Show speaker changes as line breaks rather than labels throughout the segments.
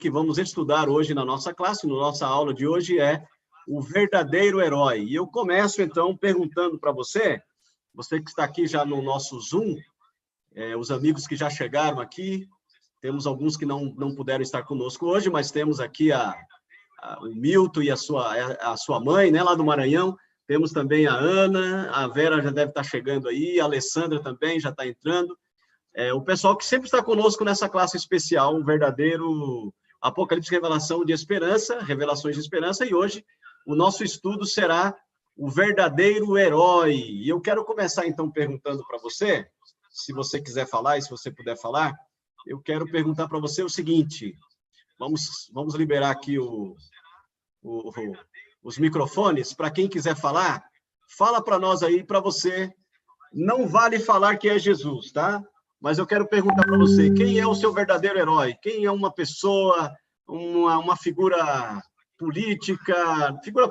que vamos estudar hoje na nossa classe, na nossa aula de hoje, é o verdadeiro herói. E eu começo, então, perguntando para você, você que está aqui já no nosso Zoom, os amigos que já chegaram aqui, temos alguns que não puderam estar conosco hoje, mas temos aqui o Milton e a sua mãe, né, lá do Maranhão. Temos também a Ana, a Vera já deve estar chegando aí, a Alessandra também já está entrando. O pessoal que sempre está conosco nessa classe especial, um verdadeiro Apocalipse Revelação de Esperança, Revelações de Esperança, e hoje o nosso estudo será o verdadeiro herói. E eu quero começar, então, perguntando para você, se você quiser falar e se você puder falar, eu quero perguntar para você o seguinte, vamos liberar aqui os microfones, para quem quiser falar, fala para nós aí, para você, não vale falar que é Jesus, tá? Mas eu quero perguntar para você, quem é o seu verdadeiro herói? Quem é uma pessoa, uma figura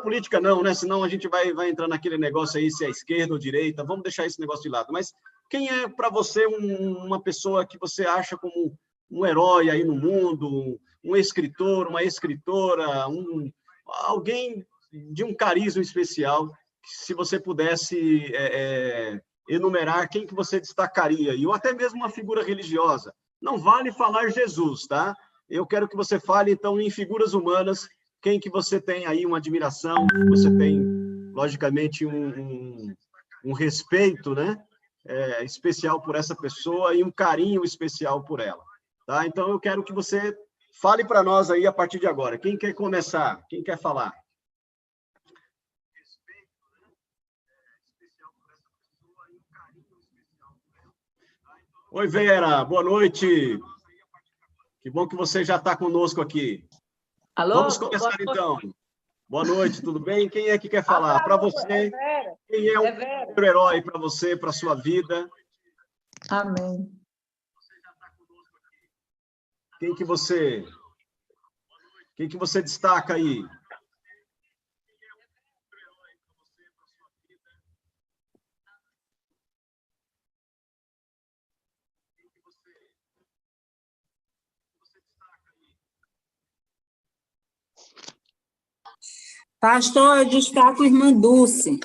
política não, né? Senão a gente vai entrar naquele negócio aí, se é esquerda ou direita, vamos deixar esse negócio de lado. Mas quem é para você uma pessoa que você acha como um herói aí no mundo, um escritor, uma escritora, alguém de um carisma especial, se você pudesse enumerar quem que você destacaria, ou até mesmo uma figura religiosa. Não vale falar Jesus, tá? Eu quero que você fale, então, em figuras humanas, quem que você tem aí uma admiração, você tem, logicamente, um respeito, né? Especial por essa pessoa e um carinho especial por ela, tá? Então, eu quero que você fale para nós aí a partir de agora. Quem quer começar? Quem quer falar? Oi, Vera, boa noite. Que bom que você já está conosco aqui.
Alô?
Vamos começar, então. Boa noite, tudo bem? Quem é que quer falar? Para você, quem é o verdadeiro herói para você, para a sua vida?
Amém.
Quem que você destaca aí?
Pastor, eu destaco a irmã Dulce.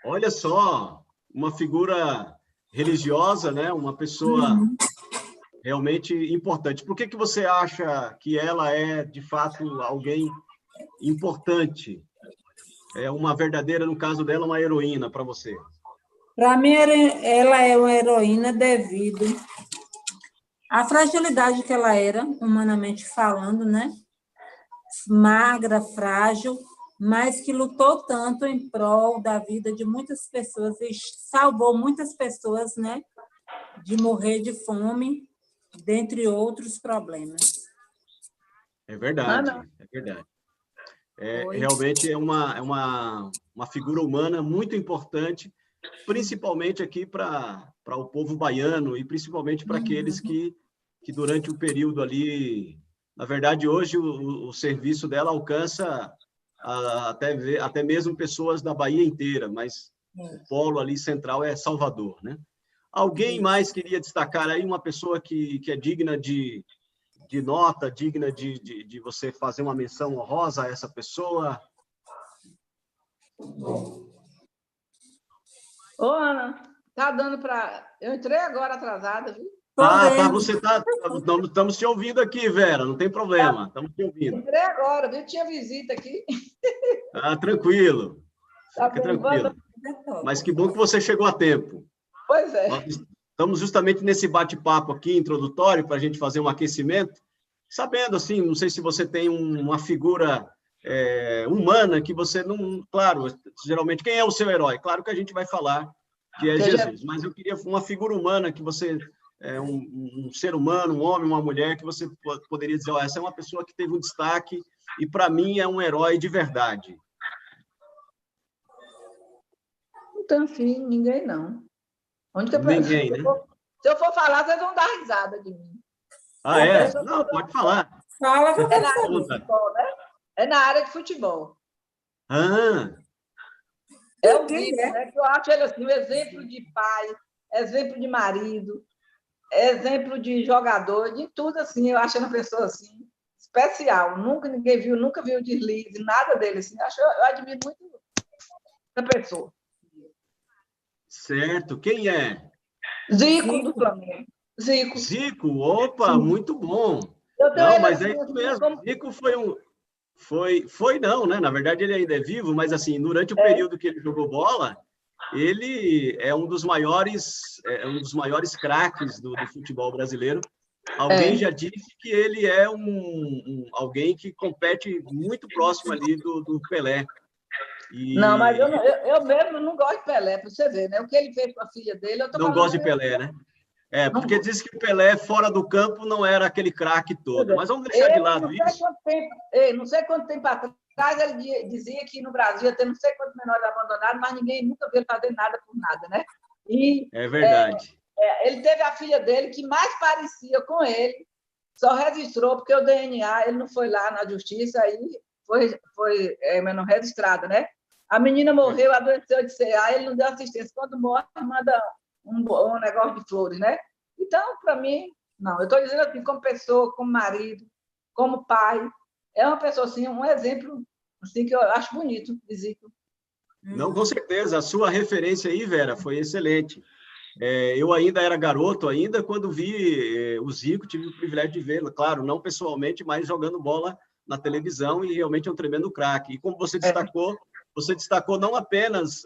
Olha só, uma figura religiosa, né? Uma pessoa realmente importante. Por que você acha que ela é, de fato, alguém importante? É uma verdadeira, no caso dela, uma heroína para você?
Para mim, ela é uma heroína devido à fragilidade que ela era, humanamente falando, né? Magra, frágil, mas que lutou tanto em prol da vida de muitas pessoas e salvou muitas pessoas, né, de morrer de fome, dentre outros problemas.
É verdade, é verdade. Realmente é uma figura humana muito importante, principalmente aqui para o povo baiano e principalmente para aqueles que durante o período ali, na verdade, hoje o serviço dela alcança até mesmo pessoas da Bahia inteira, mas o polo ali central é Salvador, né? Alguém mais queria destacar aí uma pessoa que é digna de nota, digna de você fazer uma menção honrosa a essa pessoa?
Ô, Ana, tá dando para... Eu entrei agora atrasada, viu?
Você tá... Estamos te ouvindo aqui, Vera, não tem problema, estamos te ouvindo.
Entrei agora, viu? Tinha visita aqui.
Tranquilo,
Tá
fica
bem,
tranquilo. Mas que bom que você chegou a tempo.
Pois é.
Nós estamos justamente nesse bate-papo aqui, introdutório, para a gente fazer um aquecimento, sabendo, assim, não sei se você tem uma figura humana que você não... Claro, geralmente, quem é o seu herói? Claro que a gente vai falar que é Jesus, mas eu queria uma figura humana que você... um ser humano, um homem, uma mulher, que você poderia dizer, essa é uma pessoa que teve um destaque e, para mim, é um herói de verdade.
Não tem fim, ninguém não.
Ninguém, né?
Se eu for falar, vocês vão dar risada de mim.
Não, pode falar.
Fala,
é na área de futebol, né? É na área de futebol. É o Guido, né? Eu acho ele assim, um exemplo de pai, exemplo de marido, exemplo de jogador, de tudo assim. Eu acho uma pessoa assim, especial. Nunca ninguém viu, nunca viu deslize, nada dele. Assim. Eu admiro muito essa pessoa.
Certo. Quem é?
Zico do Flamengo. Zico.
Zico, opa,
Sim.
muito bom.
Eu tenho
Não,
ele
mas é
assim,
isso mesmo. Zico foi um. Foi não, né? Na verdade, ele ainda é vivo, mas assim, durante o período que ele jogou bola, ele é um dos maiores craques do futebol brasileiro. Alguém já disse que ele é alguém que compete muito próximo ali do Pelé.
Não, mas eu mesmo não gosto de Pelé, para você ver, né? O que ele fez com a filha dele, eu tô
não
falando.
Gosta de Pelé, né? Porque diz que o Pelé, fora do campo, não era aquele craque todo. Mas vamos deixar de lado isso.
Não sei quanto tempo atrás ele dizia que no Brasil ia ter não sei quantos menores abandonados, mas ninguém nunca viu ele fazer nada por nada, né?
É verdade.
Ele teve a filha dele, que mais parecia com ele, só registrou, porque o DNA, ele não foi lá na justiça, aí foi não registrado, né? A menina morreu, adoeceu de CA, ele não deu assistência. Quando morre, manda um negócio de flores, né? Então, para mim, não. Eu estou dizendo assim, como pessoa, como marido, como pai, é uma pessoa, assim, um exemplo assim, que eu acho bonito de Zico.
Não, com certeza. A sua referência aí, Vera, foi excelente. Eu ainda era garoto, quando vi o Zico, tive o privilégio de vê-lo, claro, não pessoalmente, mas jogando bola na televisão, e realmente é um tremendo craque. E como você destacou não apenas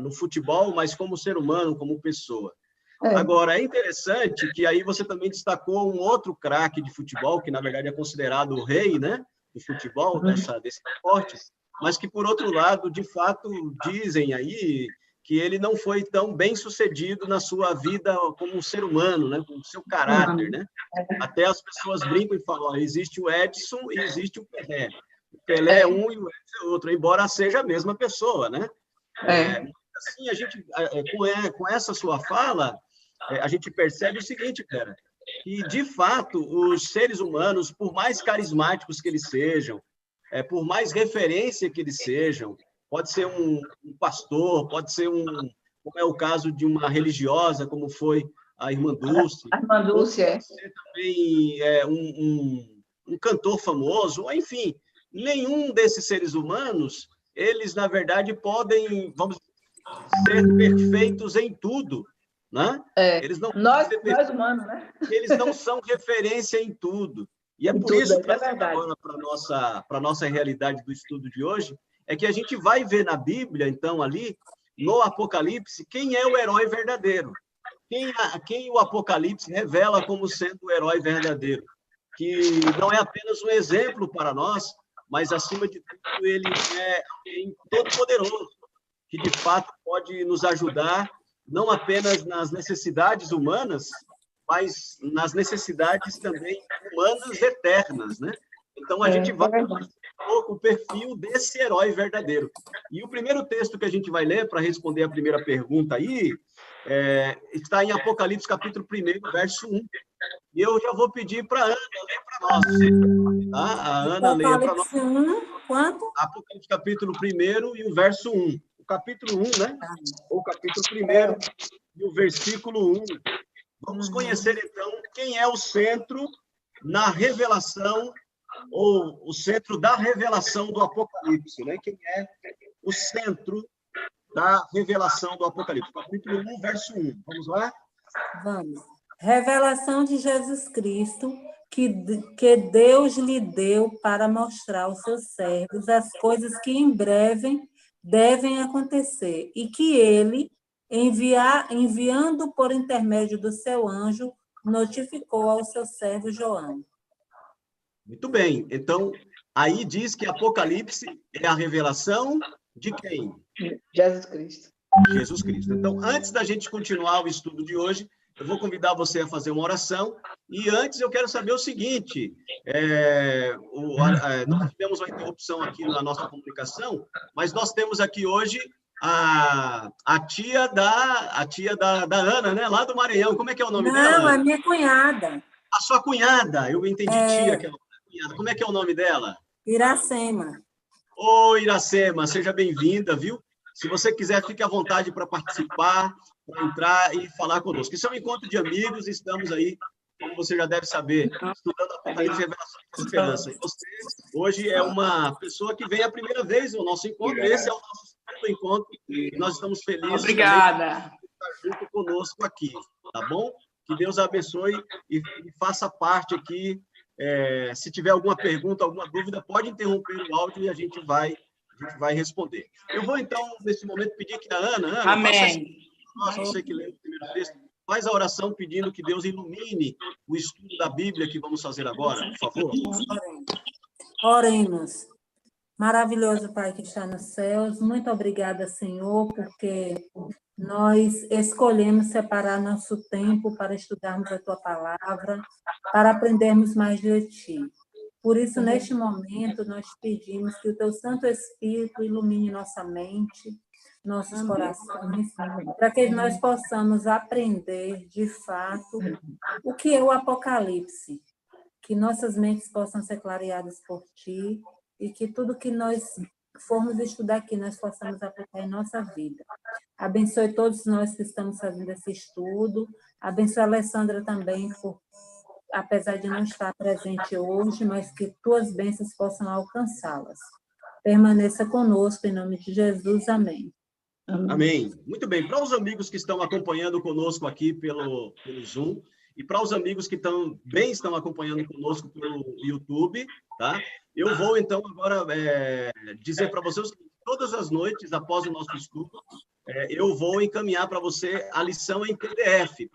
no futebol, mas como ser humano, como pessoa. Agora, é interessante que aí você também destacou um outro craque de futebol, que na verdade é considerado o rei, né, do futebol, desse esporte, mas que, por outro lado, de fato, dizem aí que ele não foi tão bem sucedido na sua vida como um ser humano, né, com o seu caráter, né? Até as pessoas brincam e falam, existe o Edson e existe o Pelé. O Pelé é um e o Edson é outro, embora seja a mesma pessoa, né? Assim, a gente, com essa sua fala, a gente percebe o seguinte, cara, que, de fato, os seres humanos, por mais carismáticos que eles sejam, por mais referência que eles sejam, pode ser um pastor, pode ser como é o caso de uma religiosa, como foi a Irmã Dulce.
A Irmã Dulce,
pode ser também um cantor famoso, enfim, nenhum desses seres humanos, eles, na verdade, podem, ser perfeitos em tudo, né? Eles não
nós humanos, né?
Eles não são referência em tudo. E é por isso, trazendo agora para a nossa realidade do estudo de hoje, é que a gente vai ver na Bíblia, então, ali, no Apocalipse, quem é o herói verdadeiro. Quem o Apocalipse revela como sendo o herói verdadeiro. Que não é apenas um exemplo para nós, mas, acima de tudo, ele é alguém todo-poderoso, que, de fato, pode nos ajudar, não apenas nas necessidades humanas, mas nas necessidades também humanas eternas, né? Então, a gente vai ver um pouco o perfil desse herói verdadeiro. E o primeiro texto que a gente vai ler, para responder a primeira pergunta aí, está em Apocalipse, capítulo 1, verso 1. E eu já vou pedir para a Ana ler para nós. Tá? A Ana lê para nós.
Apocalipse 1, quanto?
Apocalipse, capítulo 1 e o verso 1. O capítulo 1, né? O capítulo 1 e o versículo 1. Vamos conhecer, então, quem é o centro na revelação, ou o centro da revelação do Apocalipse, né? Quem é o centro da revelação do Apocalipse. Capítulo 1, verso 1. Vamos lá?
Vamos. Revelação de Jesus Cristo, que Deus lhe deu para mostrar aos seus servos as coisas que em breve devem acontecer, e que ele, enviando por intermédio do seu anjo, notificou ao seu servo João.
Muito bem. Então, aí diz que Apocalipse é a revelação de quem?
Jesus Cristo.
Jesus Cristo. Então, antes da gente continuar o estudo de hoje, eu vou convidar você a fazer uma oração. E antes eu quero saber o seguinte: nós tivemos uma interrupção aqui na nossa comunicação, mas nós temos aqui hoje a tia da Ana, né? Lá do Maranhão. Como é que é o nome dela?
Não, a minha cunhada.
A sua cunhada. Eu entendi tia, que é cunhada. Como é que é o nome dela?
Iracema.
Oi, Iracema, seja bem-vinda, viu? Se você quiser, fique à vontade para participar, para entrar e falar conosco. Isso é um encontro de amigos, estamos aí como você já deve saber, estudando Apocalipse, Revelação e Esperança. E você, hoje, é uma pessoa que vem a primeira vez no nosso encontro. Esse é o nosso segundo encontro. E nós estamos felizes
Obrigada.
de estar junto conosco aqui, tá bom? Que Deus abençoe e faça parte aqui. Se tiver alguma pergunta, alguma dúvida, pode interromper o áudio e a gente vai responder. Eu vou, então, nesse momento, pedir que a Ana...
Amém.
Você que leu o primeiro texto, faz a oração pedindo que Deus ilumine o estudo da Bíblia que vamos fazer agora, por favor.
Oremos. Maravilhoso Pai que está nos céus, muito obrigada, Senhor, porque nós escolhemos separar nosso tempo para estudarmos a Tua palavra, para aprendermos mais de Ti. Por isso, neste momento, nós pedimos que o Teu Santo Espírito ilumine nossa mente, nossos corações, para que nós possamos aprender, de fato, o que é o Apocalipse, que nossas mentes possam ser clareadas por Ti, e que tudo que nós formos estudar aqui, nós possamos aplicar em nossa vida. Abençoe todos nós que estamos fazendo esse estudo. Abençoe a Alessandra também, apesar de não estar presente hoje, mas que tuas bênçãos possam alcançá-las. Permaneça conosco, em nome de Jesus. Amém.
Amém. Muito bem. Para os amigos que estão acompanhando conosco aqui pelo Zoom, e para os amigos que também estão acompanhando conosco pelo YouTube, tá? Eu vou, então, agora dizer para vocês que todas as noites, após o nosso estudo, eu vou encaminhar para você a lição em PDF,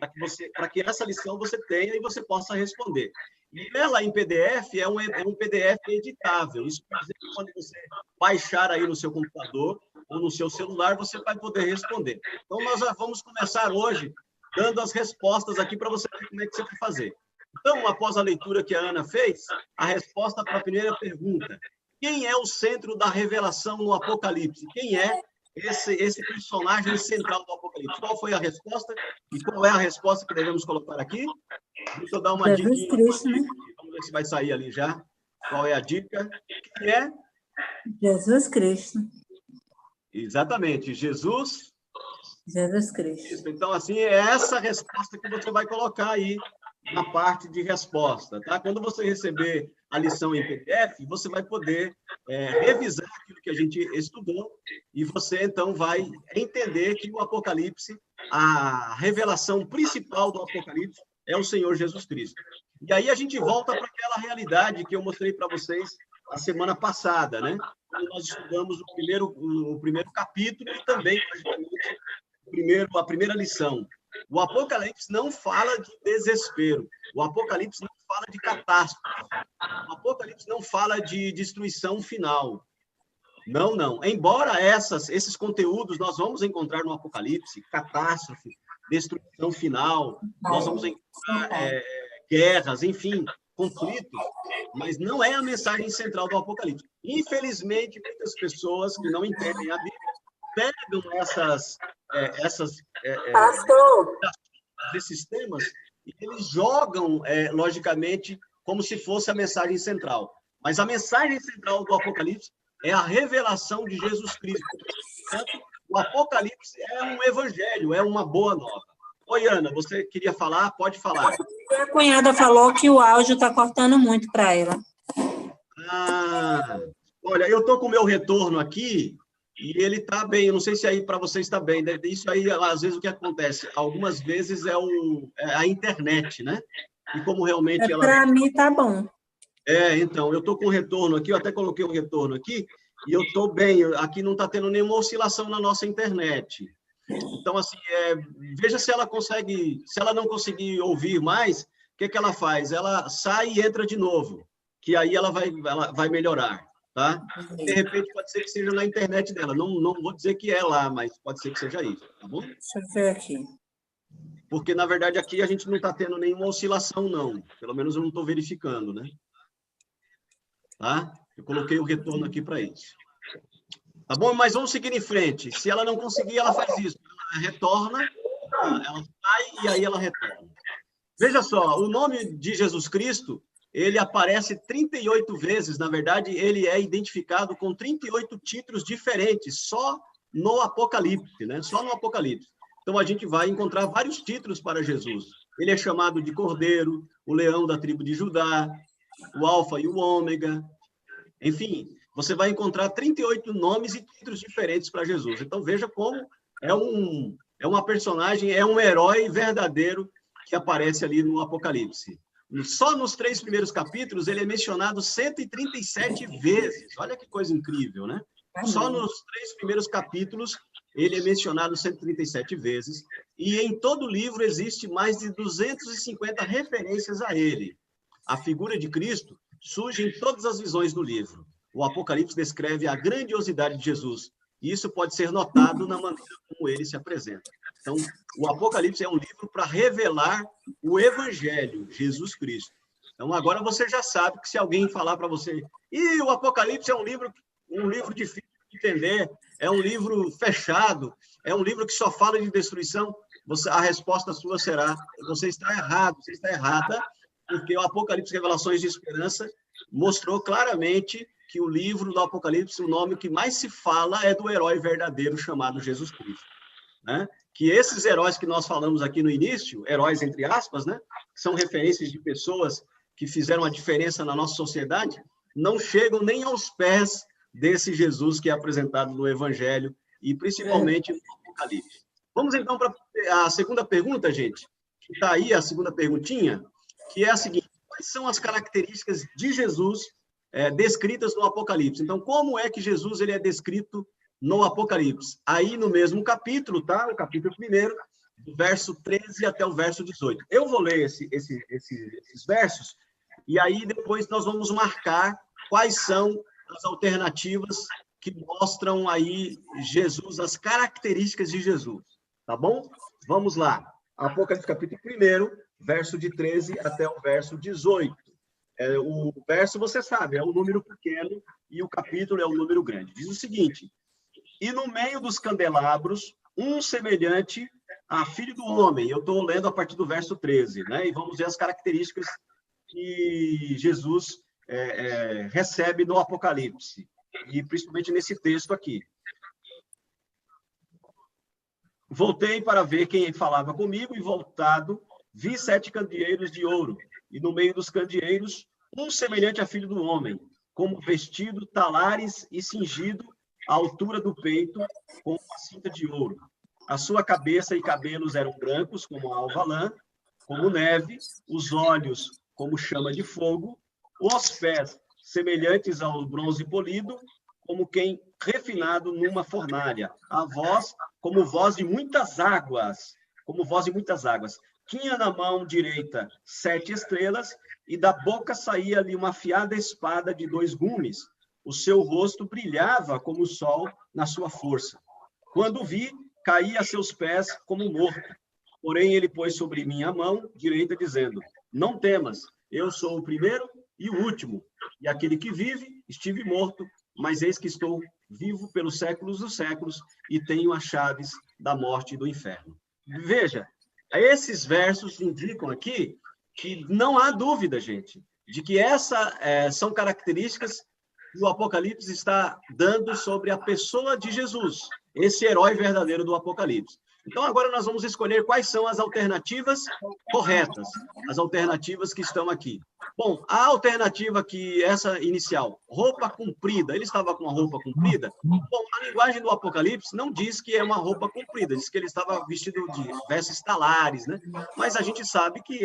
para que essa lição você tenha e você possa responder. E ela, em PDF, é um PDF editável. Isso quer dizer que quando você baixar aí no seu computador ou no seu celular, você vai poder responder. Então, nós já vamos começar hoje dando as respostas aqui para você ver como é que você vai fazer. Então, após a leitura que a Ana fez, a resposta para a primeira pergunta: quem é o centro da revelação no Apocalipse? Quem é esse personagem central do Apocalipse? Qual foi a resposta? E qual é a resposta que devemos colocar aqui? Deixa eu dar uma dica. Vamos ver se vai sair ali já. Qual é a dica? Quem é?
Jesus Cristo.
Exatamente, Jesus
Cristo.
Então, assim, é essa resposta que você vai colocar aí na parte de resposta, tá? Quando você receber a lição em PDF, você vai poder revisar aquilo que a gente estudou e você, então, vai entender que o Apocalipse, a revelação principal do Apocalipse é o Senhor Jesus Cristo. E aí a gente volta para aquela realidade que eu mostrei para vocês a semana passada, né? Quando nós estudamos o primeiro capítulo e também, logicamente, a primeira lição. O Apocalipse não fala de desespero. O Apocalipse não fala de catástrofe. O Apocalipse não fala de destruição final. Não, não. Embora esses conteúdos nós vamos encontrar no Apocalipse, catástrofe, destruição final, nós vamos encontrar guerras, enfim, conflitos, mas não é a mensagem central do Apocalipse. Infelizmente, muitas pessoas que não entendem a Bíblia pegam esses temas e eles jogam, logicamente, como se fosse a mensagem central. Mas a mensagem central do Apocalipse é a revelação de Jesus Cristo. Portanto, o Apocalipse é um evangelho, é uma boa nova. Oi, Ana, você queria falar? Pode falar.
A cunhada falou que o áudio está cortando muito para ela.
Olha, eu estou com o meu retorno aqui e ele está bem. Eu não sei se aí para você está bem. Isso aí, às vezes, o que acontece? Algumas vezes é a internet, né? E como realmente ela...
Para mim está bom.
Então, eu estou com o retorno aqui, eu até coloquei o retorno aqui, e eu estou bem. Aqui não está tendo nenhuma oscilação na nossa internet. Então, assim, veja se ela consegue... Se ela não conseguir ouvir mais, o que ela faz? Ela sai e entra de novo, que aí ela vai melhorar, tá? De repente, pode ser que seja na internet dela. Não vou dizer que é lá, mas pode ser que seja isso, tá bom?
Deixa eu ver aqui.
Porque, na verdade, aqui a gente não está tendo nenhuma oscilação, não. Pelo menos eu não estou verificando, né? Tá? Eu coloquei o retorno aqui para isso. Tá bom? Mas vamos seguir em frente. Se ela não conseguir, ela faz isso. Ela retorna, ela sai e aí ela retorna. Veja só, o nome de Jesus Cristo, ele aparece 38 vezes. Na verdade, ele é identificado com 38 títulos diferentes, só no Apocalipse, né? Só no Apocalipse. Então, a gente vai encontrar vários títulos para Jesus. Ele é chamado de Cordeiro, o leão da tribo de Judá, o Alfa e o Ômega. Enfim, você vai encontrar 38 nomes e títulos diferentes para Jesus. Então, veja como é uma personagem, é um herói verdadeiro que aparece ali no Apocalipse. Só nos 3 primeiros capítulos, ele é mencionado 137 vezes. Olha que coisa incrível, né? Só nos 3 primeiros capítulos, ele é mencionado 137 vezes. E em todo o livro existe mais de 250 referências a ele. A figura de Cristo surge em todas as visões do livro. O Apocalipse descreve a grandiosidade de Jesus. E isso pode ser notado na maneira como ele se apresenta. Então, o Apocalipse é um livro para revelar o Evangelho, Jesus Cristo. Então, agora você já sabe que se alguém falar para você, o Apocalipse é um livro difícil de entender, é um livro fechado, é um livro que só fala de destruição, a resposta sua será, você está errado, você está errada, porque o Apocalipse Revelações de Esperança mostrou claramente que o livro do Apocalipse, o nome que mais se fala é do herói verdadeiro chamado Jesus Cristo, né? Que esses heróis que nós falamos aqui no início, heróis entre aspas, né? São referências de pessoas que fizeram a diferença na nossa sociedade, não chegam nem aos pés desse Jesus que é apresentado no Evangelho e principalmente no Apocalipse. Vamos então para a segunda pergunta, gente, que está aí, a segunda perguntinha, que é a seguinte: quais são as características de Jesus descritas no Apocalipse? Então, como é que Jesus ele é descrito no Apocalipse? Aí no mesmo capítulo, tá? O capítulo 1º, do verso 13 até o verso 18. Eu vou ler esses versos, e aí depois nós vamos marcar quais são as alternativas que mostram aí Jesus, as características de Jesus, tá bom? Vamos lá. Apocalipse capítulo 1º, verso de 13 até o verso 18. O verso, você sabe, é um número pequeno e o capítulo é um número grande. Diz o seguinte: e no meio dos candelabros, um semelhante a filho do homem. Eu estou lendo a partir do verso 13, né? E vamos ver as características que Jesus recebe no Apocalipse, e principalmente nesse texto aqui. Voltei para ver quem falava comigo, e voltado, vi 7 candeeiros de ouro, e no meio dos candeeiros, um semelhante a filho do homem, como vestido, talares e cingido à altura do peito, com uma cinta de ouro. A sua cabeça e cabelos eram brancos, como a alva lã, como neve, os olhos como chama de fogo, os pés semelhantes ao bronze polido, como quem refinado numa fornalha. A voz como voz de muitas águas, Tinha na mão direita 7 estrelas, e da boca saía-lhe uma afiada espada de 2 gumes. O seu rosto brilhava como o sol na sua força. Quando vi, caí a seus pés como morto. Porém, ele pôs sobre minha mão direita, dizendo: não temas, eu sou o primeiro e o último, e aquele que vive. Estive morto, mas eis que estou vivo pelos séculos dos séculos, e tenho as chaves da morte e do inferno. Veja, esses versos indicam aqui que não há dúvida, gente, de que são características que o Apocalipse está dando sobre a pessoa de Jesus, esse herói verdadeiro do Apocalipse. Então, agora nós vamos escolher quais são as alternativas corretas, as alternativas que estão aqui. Bom, a alternativa essa inicial, roupa comprida, ele estava com uma roupa comprida? Bom, a linguagem do Apocalipse não diz que é uma roupa comprida, diz que ele estava vestido de vestes talares, né? Mas a gente sabe que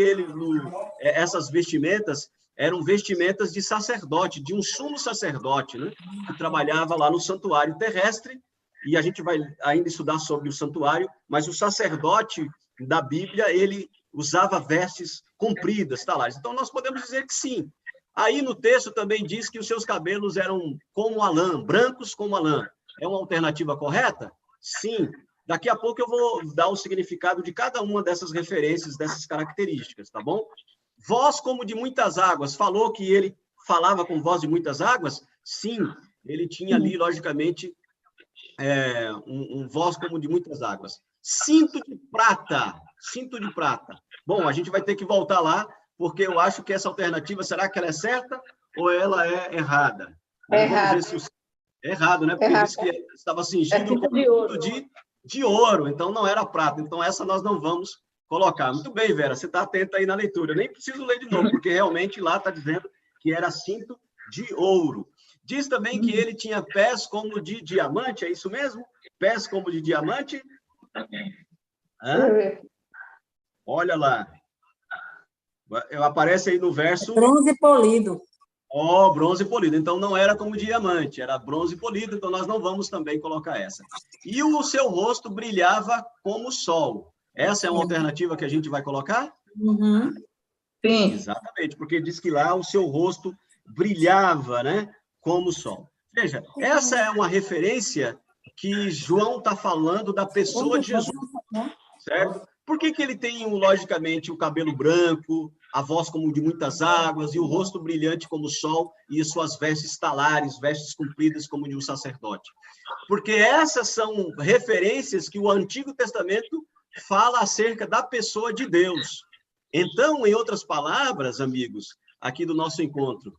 essas vestimentas eram vestimentas de sacerdote, de um sumo sacerdote, né? Que trabalhava lá no santuário terrestre. E a gente vai ainda estudar sobre o santuário, mas o sacerdote da Bíblia, ele usava vestes compridas, talares. Então, nós podemos dizer que sim. Aí, no texto, também diz que os seus cabelos eram como a lã, brancos como a lã. É uma alternativa correta? Sim. Daqui a pouco eu vou dar o significado de cada uma dessas referências, dessas características, tá bom? Voz como de muitas águas. Falou que ele falava com voz de muitas águas? Sim. Ele tinha ali, logicamente, voz como de muitas águas. Cinto de prata. Bom, a gente vai ter que voltar lá, porque eu acho que essa alternativa, será que ela é certa ou ela é errada? É errado, né? Porque diz que estava cingido com cinto de ouro, então não era prata. Então, essa nós não vamos colocar. Muito bem, Vera, você está atenta aí na leitura. Eu nem preciso ler de novo, porque realmente lá está dizendo que era cinto de ouro. Diz também que ele tinha pés como de diamante, é isso mesmo? Pés como de diamante? Hã? Olha lá. Aparece aí no verso...
Bronze polido.
Ó, bronze polido. Então, não era como diamante, era bronze polido, então nós não vamos também colocar essa. E o seu rosto brilhava como o sol. Essa é uma alternativa que a gente vai colocar?
Uhum.
Sim.
Exatamente, porque diz que lá o seu rosto brilhava, né, como o sol. Veja, essa é uma referência que João está falando da pessoa de Jesus, certo? Por que ele tem, logicamente, o cabelo branco, a voz como de muitas águas e o rosto brilhante como o sol e suas vestes talares, vestes compridas como de um sacerdote? Porque essas são referências que o Antigo Testamento fala acerca da pessoa de Deus. Então, em outras palavras, amigos, aqui do nosso encontro,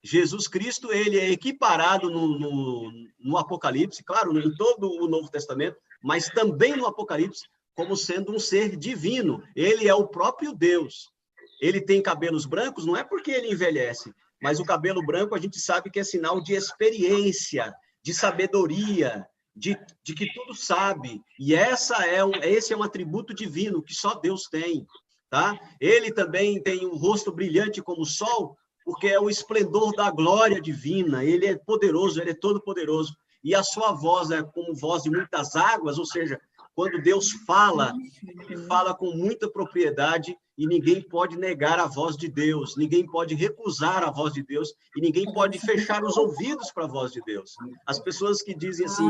Jesus Cristo, ele é equiparado no Apocalipse, claro, em todo o Novo Testamento, mas também no Apocalipse, como sendo um ser divino. Ele é o próprio Deus. Ele tem cabelos brancos, não é porque ele envelhece, mas o cabelo branco a gente sabe que é sinal de experiência, de sabedoria, de que tudo sabe. E esse é um atributo divino que só Deus tem. Tá? Ele também tem um rosto brilhante como o sol, porque é o esplendor da glória divina. Ele é poderoso, ele é todo-poderoso. E a sua voz é como voz de muitas águas, ou seja, quando Deus fala, ele fala com muita propriedade e ninguém pode negar a voz de Deus, ninguém pode recusar a voz de Deus e ninguém pode fechar os ouvidos para a voz de Deus. As pessoas que dizem assim,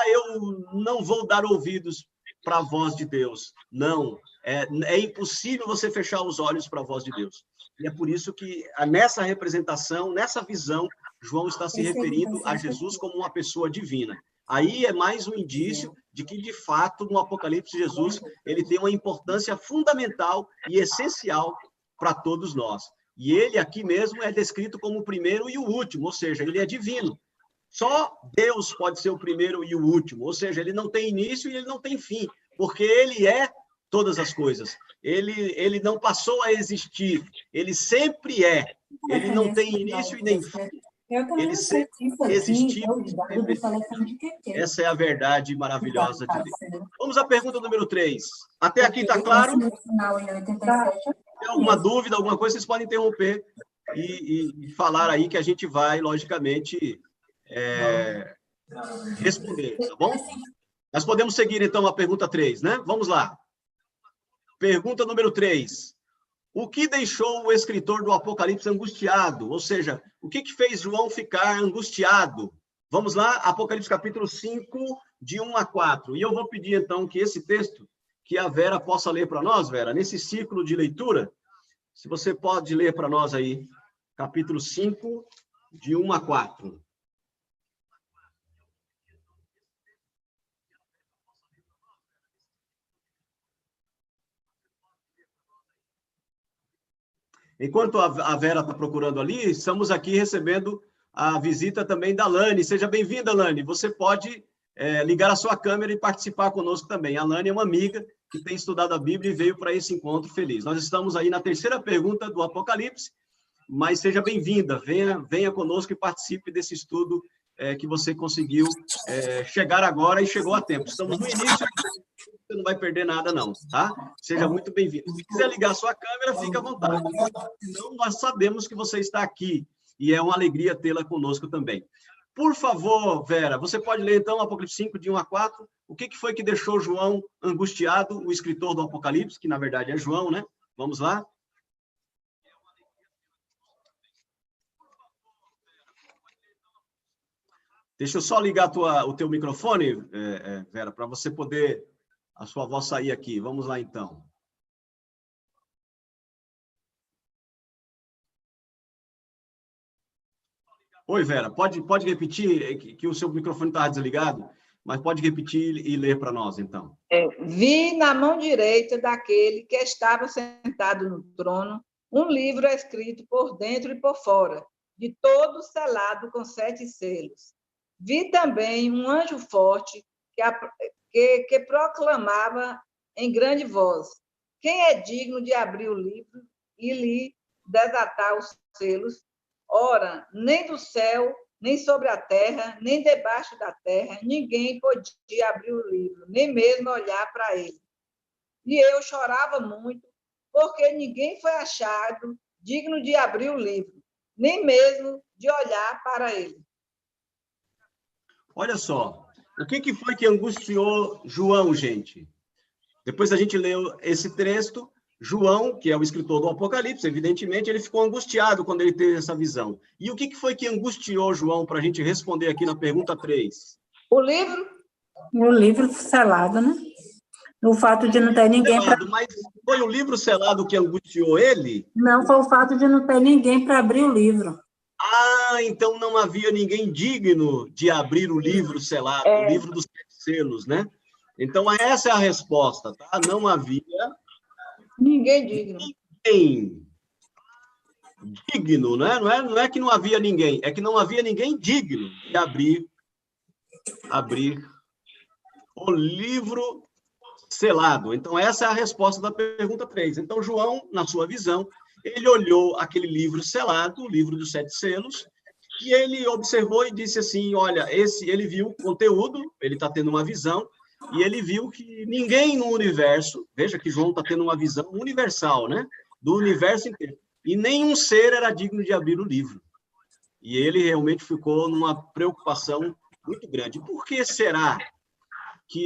eu não vou dar ouvidos para a voz de Deus. Não, é impossível você fechar os olhos para a voz de Deus. E é por isso que, nessa representação, nessa visão, João está se referindo a Jesus como uma pessoa divina. Aí é mais um indício de que, de fato, no Apocalipse, Jesus ele tem uma importância fundamental e essencial para todos nós. E ele aqui mesmo é descrito como o primeiro e o último, ou seja, ele é divino. Só Deus pode ser o primeiro e o último, ou seja, ele não tem início e ele não tem fim, porque ele é todas as coisas. Ele não passou a existir, ele sempre é. Ele não tem início e nem fim. Ele sempre existiu. Essa é a verdade maravilhosa de Deus. Vamos à pergunta número 3. Até aqui está claro? Tem alguma dúvida, alguma coisa, vocês podem interromper e falar aí que a gente vai, logicamente, responder, tá bom? Nós podemos seguir, então, a pergunta 3, né? Vamos lá. Pergunta número 3. O que deixou o escritor do Apocalipse angustiado? Ou seja, o que fez João ficar angustiado? Vamos lá, Apocalipse capítulo 5, de 1 a 4. E eu vou pedir, então, que esse texto, que a Vera possa ler para nós, Vera, nesse ciclo de leitura, se você pode ler para nós aí, capítulo 5, de 1 a 4. Enquanto a Vera está procurando ali, estamos aqui recebendo a visita também da Lani. Seja bem-vinda, Lani. Você pode ligar a sua câmera e participar conosco também. A Lani é uma amiga que tem estudado a Bíblia e veio para esse encontro feliz. Nós estamos aí na terceira pergunta do Apocalipse, mas seja bem-vinda. Venha conosco e participe desse estudo que você conseguiu chegar agora e chegou a tempo. Estamos no início, você não vai perder nada, não, tá? Seja muito bem-vindo. Se quiser ligar a sua câmera, fica à vontade. Senão, nós sabemos que você está aqui e é uma alegria tê-la conosco também. Por favor, Vera, você pode ler, então, Apocalipse 5, de 1 a 4. O que foi que deixou João angustiado, o escritor do Apocalipse, que na verdade é João, né? Vamos lá. Deixa eu só ligar o teu microfone, Vera, para você poder a sua voz sair aqui. Vamos lá, então. Oi, Vera, pode repetir, que o seu microfone está desligado, mas pode repetir e ler para nós, então.
Vi na mão direita daquele que estava sentado no trono um livro escrito por dentro e por fora, de todo selado com 7 selos. Vi também um anjo forte que proclamava em grande voz: quem é digno de abrir o livro e lhe desatar os selos? Ora, nem do céu, nem sobre a terra, nem debaixo da terra, ninguém podia abrir o livro, nem mesmo olhar para ele. E eu chorava muito, porque ninguém foi achado digno de abrir o livro, nem mesmo de olhar para ele.
Olha só, o que foi que angustiou João, gente? Depois a gente leu esse texto, João, que é o escritor do Apocalipse, evidentemente, ele ficou angustiado quando ele teve essa visão. E o que foi que angustiou João para a gente responder aqui na pergunta 3?
O livro?
O livro selado, né? O fato de não ter ninguém para...
Mas foi o livro selado que angustiou ele?
Não, foi o fato de não ter ninguém para abrir o livro.
Ah, então não havia ninguém digno de abrir o livro selado, o livro dos 7 selos, né? Então, essa é a resposta, tá? Não havia
ninguém digno.
Ninguém digno, né? Não é que não havia ninguém, é que não havia ninguém digno de abrir o livro selado. Então, essa é a resposta da pergunta 3. Então, João, na sua visão, ele olhou aquele livro selado, o livro dos 7 selos, e ele observou e disse assim, olha, ele viu o conteúdo, ele está tendo uma visão, e ele viu que ninguém no universo, veja que João está tendo uma visão universal, né? Do universo inteiro, e nenhum ser era digno de abrir o livro. E ele realmente ficou numa preocupação muito grande. Por que será que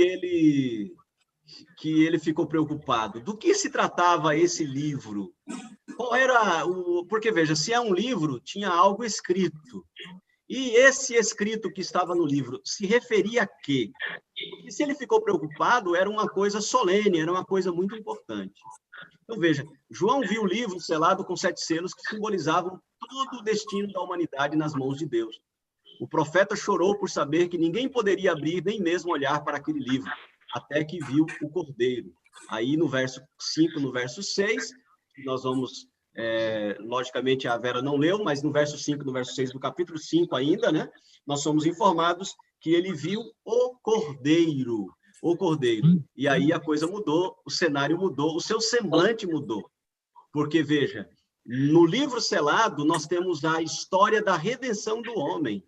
ele ficou preocupado? Do que se tratava esse livro? Qual era o... Porque, veja, se é um livro, tinha algo escrito. E esse escrito que estava no livro se referia a quê? E se ele ficou preocupado, era uma coisa solene, era uma coisa muito importante. Então, veja, João viu o livro selado com 7 selos que simbolizavam todo o destino da humanidade nas mãos de Deus. O profeta chorou por saber que ninguém poderia abrir, nem mesmo olhar para aquele livro, até que viu o Cordeiro. Aí, no verso 5, no verso 6, nós vamos... logicamente, a Vera não leu, mas no verso 5, no verso 6 do capítulo 5 ainda, né? Nós somos informados que ele viu o Cordeiro. O Cordeiro. E aí a coisa mudou, o cenário mudou, o seu semblante mudou. Porque, veja, no livro selado, nós temos a história da redenção do homem,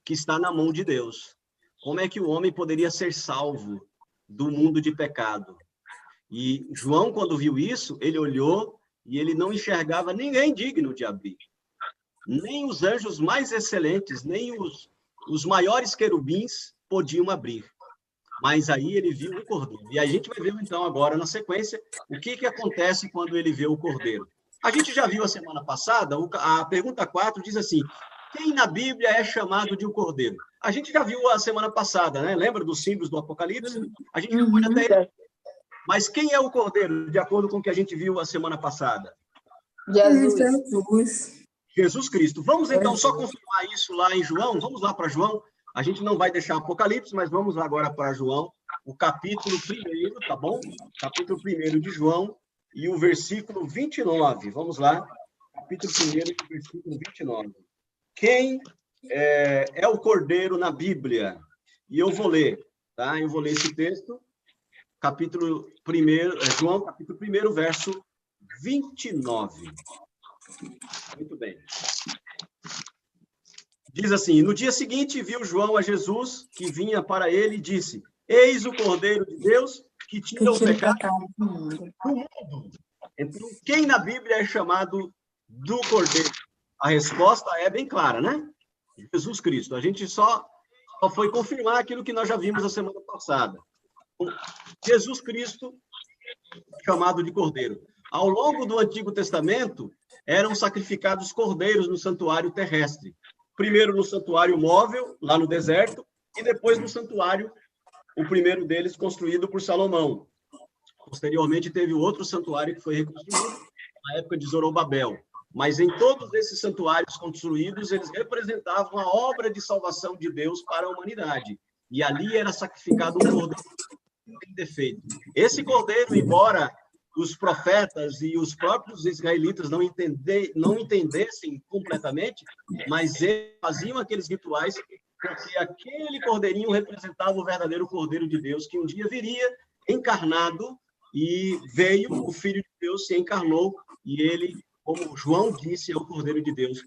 que está na mão de Deus. Como é que o homem poderia ser salvo do mundo de pecado? E João, quando viu isso, ele olhou e ele não enxergava ninguém digno de abrir. Nem os anjos mais excelentes, nem os maiores querubins podiam abrir. Mas aí ele viu o Cordeiro. E a gente vai ver, então, agora, na sequência, o que acontece quando ele vê o Cordeiro. A gente já viu a semana passada, a pergunta 4 diz assim, quem na Bíblia é chamado de o Cordeiro? A gente já viu a semana passada, né? Lembra dos símbolos do Apocalipse? A gente já pode até ir. Mas quem é o Cordeiro, de acordo com o que a gente viu a semana passada?
Jesus.
Jesus Cristo. Vamos, então, só confirmar isso lá em João? Vamos lá para João. A gente não vai deixar Apocalipse, mas vamos agora para João, o capítulo 1, tá bom? Capítulo 1 de João e o versículo 29. Vamos lá. Capítulo 1 e o versículo 29. Quem é o Cordeiro na Bíblia? E eu vou ler, tá? Eu vou ler esse texto. Capítulo 1, João, capítulo 1, verso 29. Muito bem. Diz assim, no dia seguinte viu João a Jesus, que vinha para ele, e disse, eis o Cordeiro de Deus, que tira o pecado do mundo. Então, quem na Bíblia é chamado do Cordeiro? A resposta é bem clara, né? Jesus Cristo. A gente só foi confirmar aquilo que nós já vimos a semana passada. Jesus Cristo, chamado de Cordeiro. Ao longo do Antigo Testamento, eram sacrificados cordeiros no santuário terrestre. Primeiro no santuário móvel, lá no deserto, e depois no santuário, o primeiro deles construído por Salomão. Posteriormente, teve outro santuário que foi reconstruído na época de Zorobabel. Mas em todos esses santuários construídos, eles representavam a obra de salvação de Deus para a humanidade. E ali era sacrificado um cordeiro sem defeito. Esse cordeiro, embora os profetas e os próprios israelitas não entendessem completamente, mas eles faziam aqueles rituais porque aquele cordeirinho representava o verdadeiro Cordeiro de Deus, que um dia viria encarnado e veio o Filho de Deus, se encarnou, e ele, como João disse, é o Cordeiro de Deus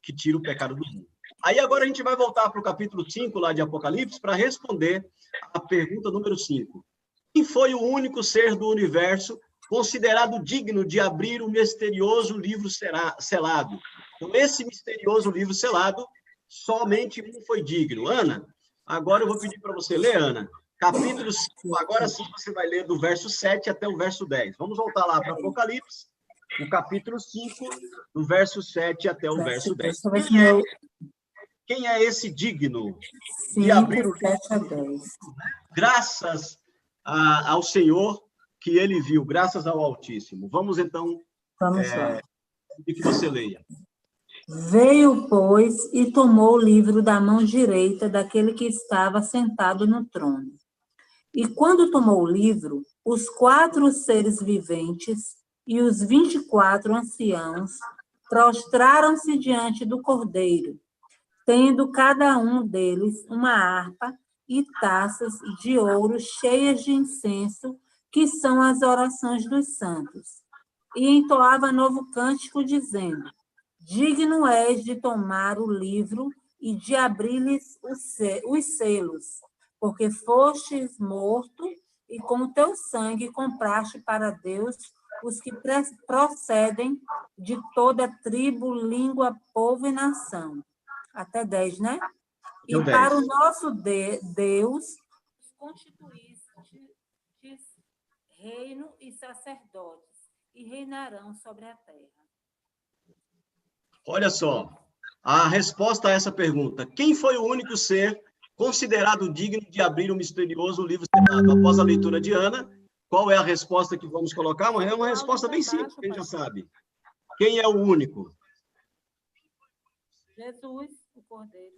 que tira o pecado do mundo. Aí agora a gente vai voltar para o capítulo 5 lá de Apocalipse para responder a pergunta número 5. Quem foi o único ser do universo considerado digno de abrir o misterioso livro selado? Então, esse misterioso livro selado, somente um foi digno. Ana, agora eu vou pedir para você ler, Ana, capítulo 5, agora sim você vai ler do verso 7 até o verso 10. Vamos voltar lá para Apocalipse, o capítulo 5, do verso 7 até o verso 10. Quem é esse digno de abrir o livro? Graças ao Senhor que ele viu, graças ao Altíssimo. Vamos, então, pedir que você leia.
Veio, pois, e tomou o livro da mão direita daquele que estava sentado no trono. E quando tomou o livro, os 4 seres viventes e os 24 anciãos prostraram-se diante do Cordeiro, tendo cada um deles uma harpa e taças de ouro cheias de incenso, que são as orações dos santos. E entoava novo cântico, dizendo: digno és de tomar o livro e de abrir-lhes os selos, porque fostes morto e com o teu sangue compraste para Deus os que procedem de toda tribo, língua, povo e nação. Até 10, né? E para o nosso Deus constituíste reino e sacerdotes, e reinarão sobre a terra.
Olha só, a resposta a essa pergunta. Quem foi o único ser considerado digno de abrir o misterioso livro selado? Após a leitura de Ana, qual é a resposta que vamos colocar? É uma resposta bem simples, quem já sabe. Quem é o único?
Jesus, o Cordeiro.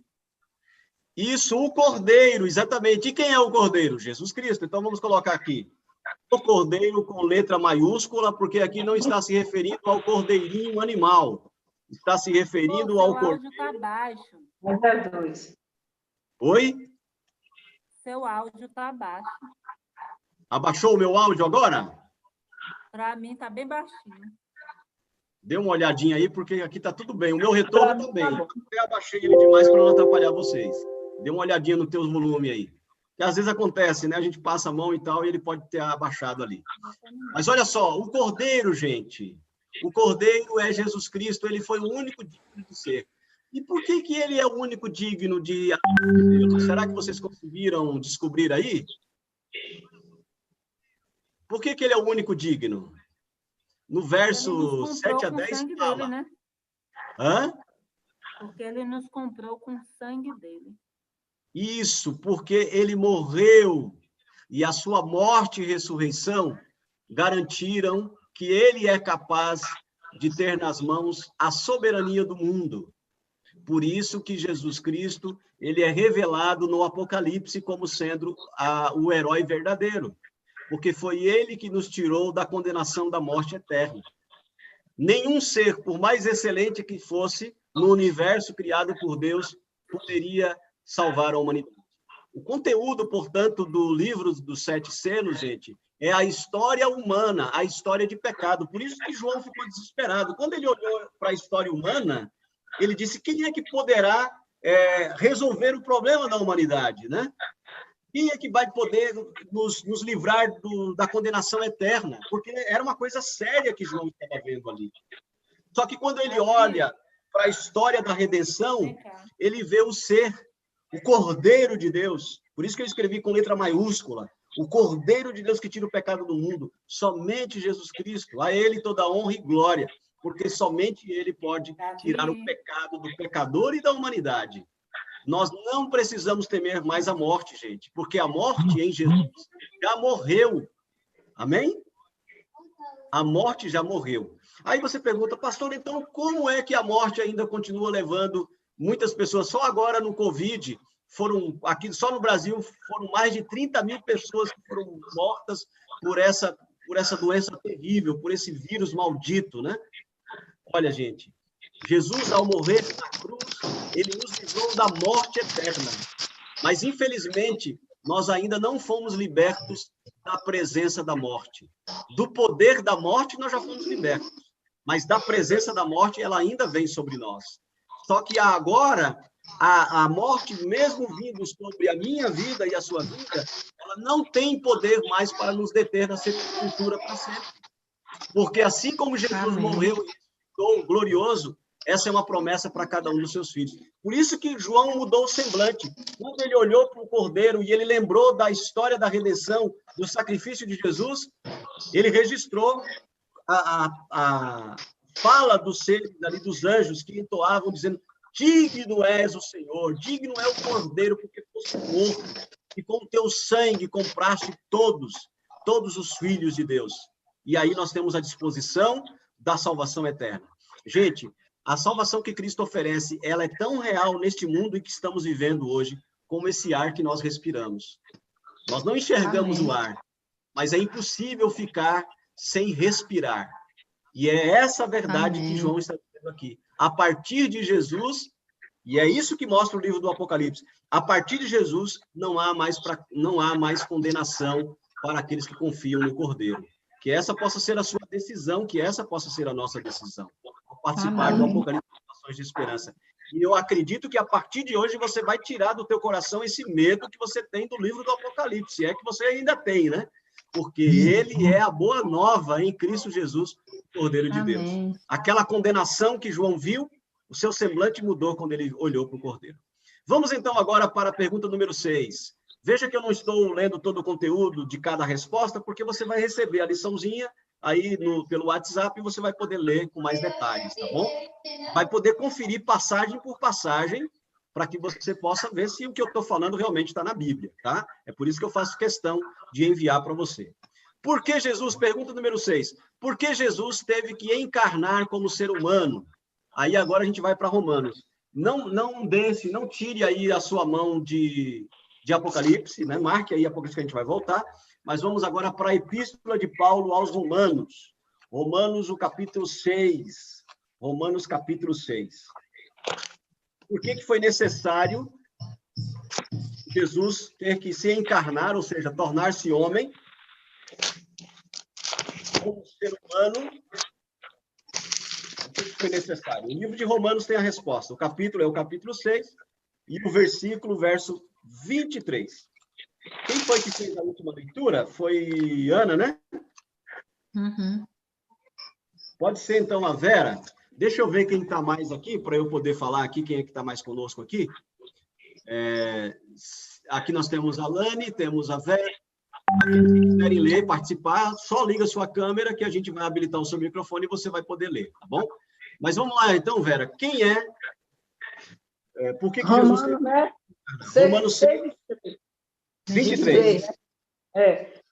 Isso, o Cordeiro, exatamente. E quem é o Cordeiro? Jesus Cristo. Então, vamos colocar aqui. O Cordeiro com letra maiúscula, porque aqui não está se referindo ao cordeirinho animal. Está se referindo ao Cordeiro.
Seu áudio está baixo.
Oi?
Seu áudio está baixo.
Abaixou o meu áudio agora?
Para mim está bem baixinho.
Dê uma olhadinha aí, porque aqui está tudo bem. O meu retorno está bem. Eu abaixei ele demais para não atrapalhar vocês. Dê uma olhadinha no teu volume aí. Que às vezes acontece, né? A gente passa a mão e tal, e ele pode ter abaixado ali. Mas olha só, o Cordeiro, gente. O Cordeiro é Jesus Cristo, ele foi o único digno de ser. E por que ele é o único digno de... Será que vocês conseguiram descobrir aí? Por que ele é o único digno? No verso 7 a 10 fala. Dele, né? Hã?
Porque ele nos comprou com o sangue dele.
Isso, porque ele morreu e a sua morte e ressurreição garantiram que ele é capaz de ter nas mãos a soberania do mundo. Por isso que Jesus Cristo, ele é revelado no Apocalipse como sendo o herói verdadeiro, porque foi ele que nos tirou da condenação da morte eterna. Nenhum ser, por mais excelente que fosse, no universo criado por Deus, poderia salvar a humanidade. O conteúdo, portanto, do livro dos 7 selos, gente, é a história humana, a história de pecado. Por isso que João ficou desesperado. Quando ele olhou para a história humana, ele disse: quem é que poderá resolver o problema da humanidade, né? Quem é que vai poder nos livrar da condenação eterna? Porque era uma coisa séria que João estava vendo ali. Só que quando ele olha para a história da redenção, ele vê o ser, o Cordeiro de Deus. Por isso que eu escrevi com letra maiúscula. O Cordeiro de Deus que tira o pecado do mundo. Somente Jesus Cristo. A ele toda honra e glória. Porque somente ele pode tirar o pecado do pecador e da humanidade. Nós não precisamos temer mais a morte, gente. Porque a morte em Jesus já morreu. Amém? A morte já morreu. Aí você pergunta: pastor, então como é que a morte ainda continua levando muitas pessoas? Só agora no Covid, aqui só no Brasil, foram mais de 30 mil pessoas que foram mortas por essa doença terrível, por esse vírus maldito, né? Olha, gente, Jesus, ao morrer na cruz, ele nos livrou da morte eterna. Mas, infelizmente, nós ainda não fomos libertos da presença da morte. Do poder da morte, nós já fomos libertos. Mas da presença da morte, ela ainda vem sobre nós. Só que agora, a morte, mesmo vindo sobre a minha vida e a sua vida, ela não tem poder mais para nos deter na sepultura para sempre. Porque assim como Jesus morreu e ressuscitou glorioso, essa é uma promessa para cada um dos seus filhos. Por isso que João mudou o semblante. Quando ele olhou para o Cordeiro e ele lembrou da história da redenção, do sacrifício de Jesus, ele registrou a fala dos seres ali, dos anjos, que entoavam, dizendo: digno és o Senhor, digno é o Cordeiro, porque foste morto, e com o teu sangue compraste todos os filhos de Deus. E aí nós temos a disposição da salvação eterna. Gente, a salvação que Cristo oferece, ela é tão real neste mundo em que estamos vivendo hoje, como esse ar que nós respiramos. Nós não enxergamos o ar, mas é impossível ficar sem respirar. E é essa a verdade que João está dizendo aqui. A partir de Jesus, e é isso que mostra o livro do Apocalipse, a partir de Jesus não há mais condenação para aqueles que confiam no Cordeiro. Que essa possa ser a sua decisão, que essa possa ser a nossa decisão. Participar do Apocalipse com ações de esperança. E eu acredito que a partir de hoje você vai tirar do teu coração esse medo que você tem do livro do Apocalipse, se é que você ainda tem, né? Porque ele é a boa nova em Cristo Jesus, o Cordeiro de Deus. Aquela condenação que João viu, o seu semblante mudou quando ele olhou para o Cordeiro. Vamos então agora para a pergunta número 6. Veja que eu não estou lendo todo o conteúdo de cada resposta, porque você vai receber a liçãozinha aí pelo WhatsApp e você vai poder ler com mais detalhes, tá bom? Vai poder conferir passagem por passagem para que você possa ver se o que eu estou falando realmente está na Bíblia, tá? É por isso que eu faço questão de enviar para você. Por que Jesus, pergunta número 6, por que Jesus teve que encarnar como ser humano? Aí agora a gente vai para Romanos. Não tire aí a sua mão de Apocalipse, né? Marque aí Apocalipse que a gente vai voltar, mas vamos agora para a Epístola de Paulo aos Romanos. Romanos, o capítulo 6. Romanos, capítulo 6. Por que foi necessário Jesus ter que se encarnar, ou seja, tornar-se homem, como ser humano? Por que foi necessário? O livro de Romanos tem a resposta. O capítulo é o capítulo 6 e o verso 23. Quem foi que fez a última leitura? Foi Ana, né?
Uhum.
Pode ser, então, a Vera. Deixa eu ver quem está mais aqui, para eu poder falar aqui, quem é que está mais conosco aqui. Aqui nós temos a Lani, temos a Vera. Aqueles que quiserem ler, participar, só liga a sua câmera que a gente vai habilitar o seu microfone e você vai poder ler, tá bom? Mas vamos lá, então, Vera. Quem é? Por que
Romanos,
Jesus...
né?
Romanos 6, 23.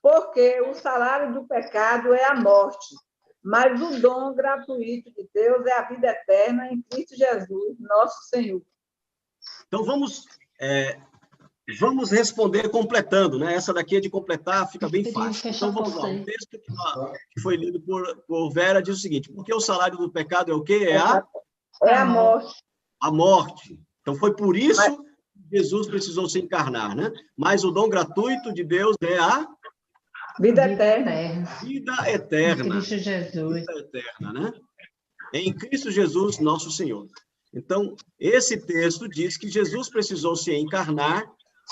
Porque o salário do pecado é a morte, mas o dom gratuito de Deus é a vida eterna em Cristo Jesus, nosso Senhor.
Então, vamos responder completando, né? Essa daqui é de completar, fica bem fácil. Então, vamos lá. O texto que foi lido por Vera diz o seguinte: porque o salário do pecado é o quê?
É a morte.
A morte. Então, foi por isso que Jesus precisou se encarnar, né? Mas o dom gratuito de Deus é a
vida eterna.
Vida eterna.
Em Cristo Jesus.
Vida eterna, né? Em Cristo Jesus, nosso Senhor. Então, esse texto diz que Jesus precisou se encarnar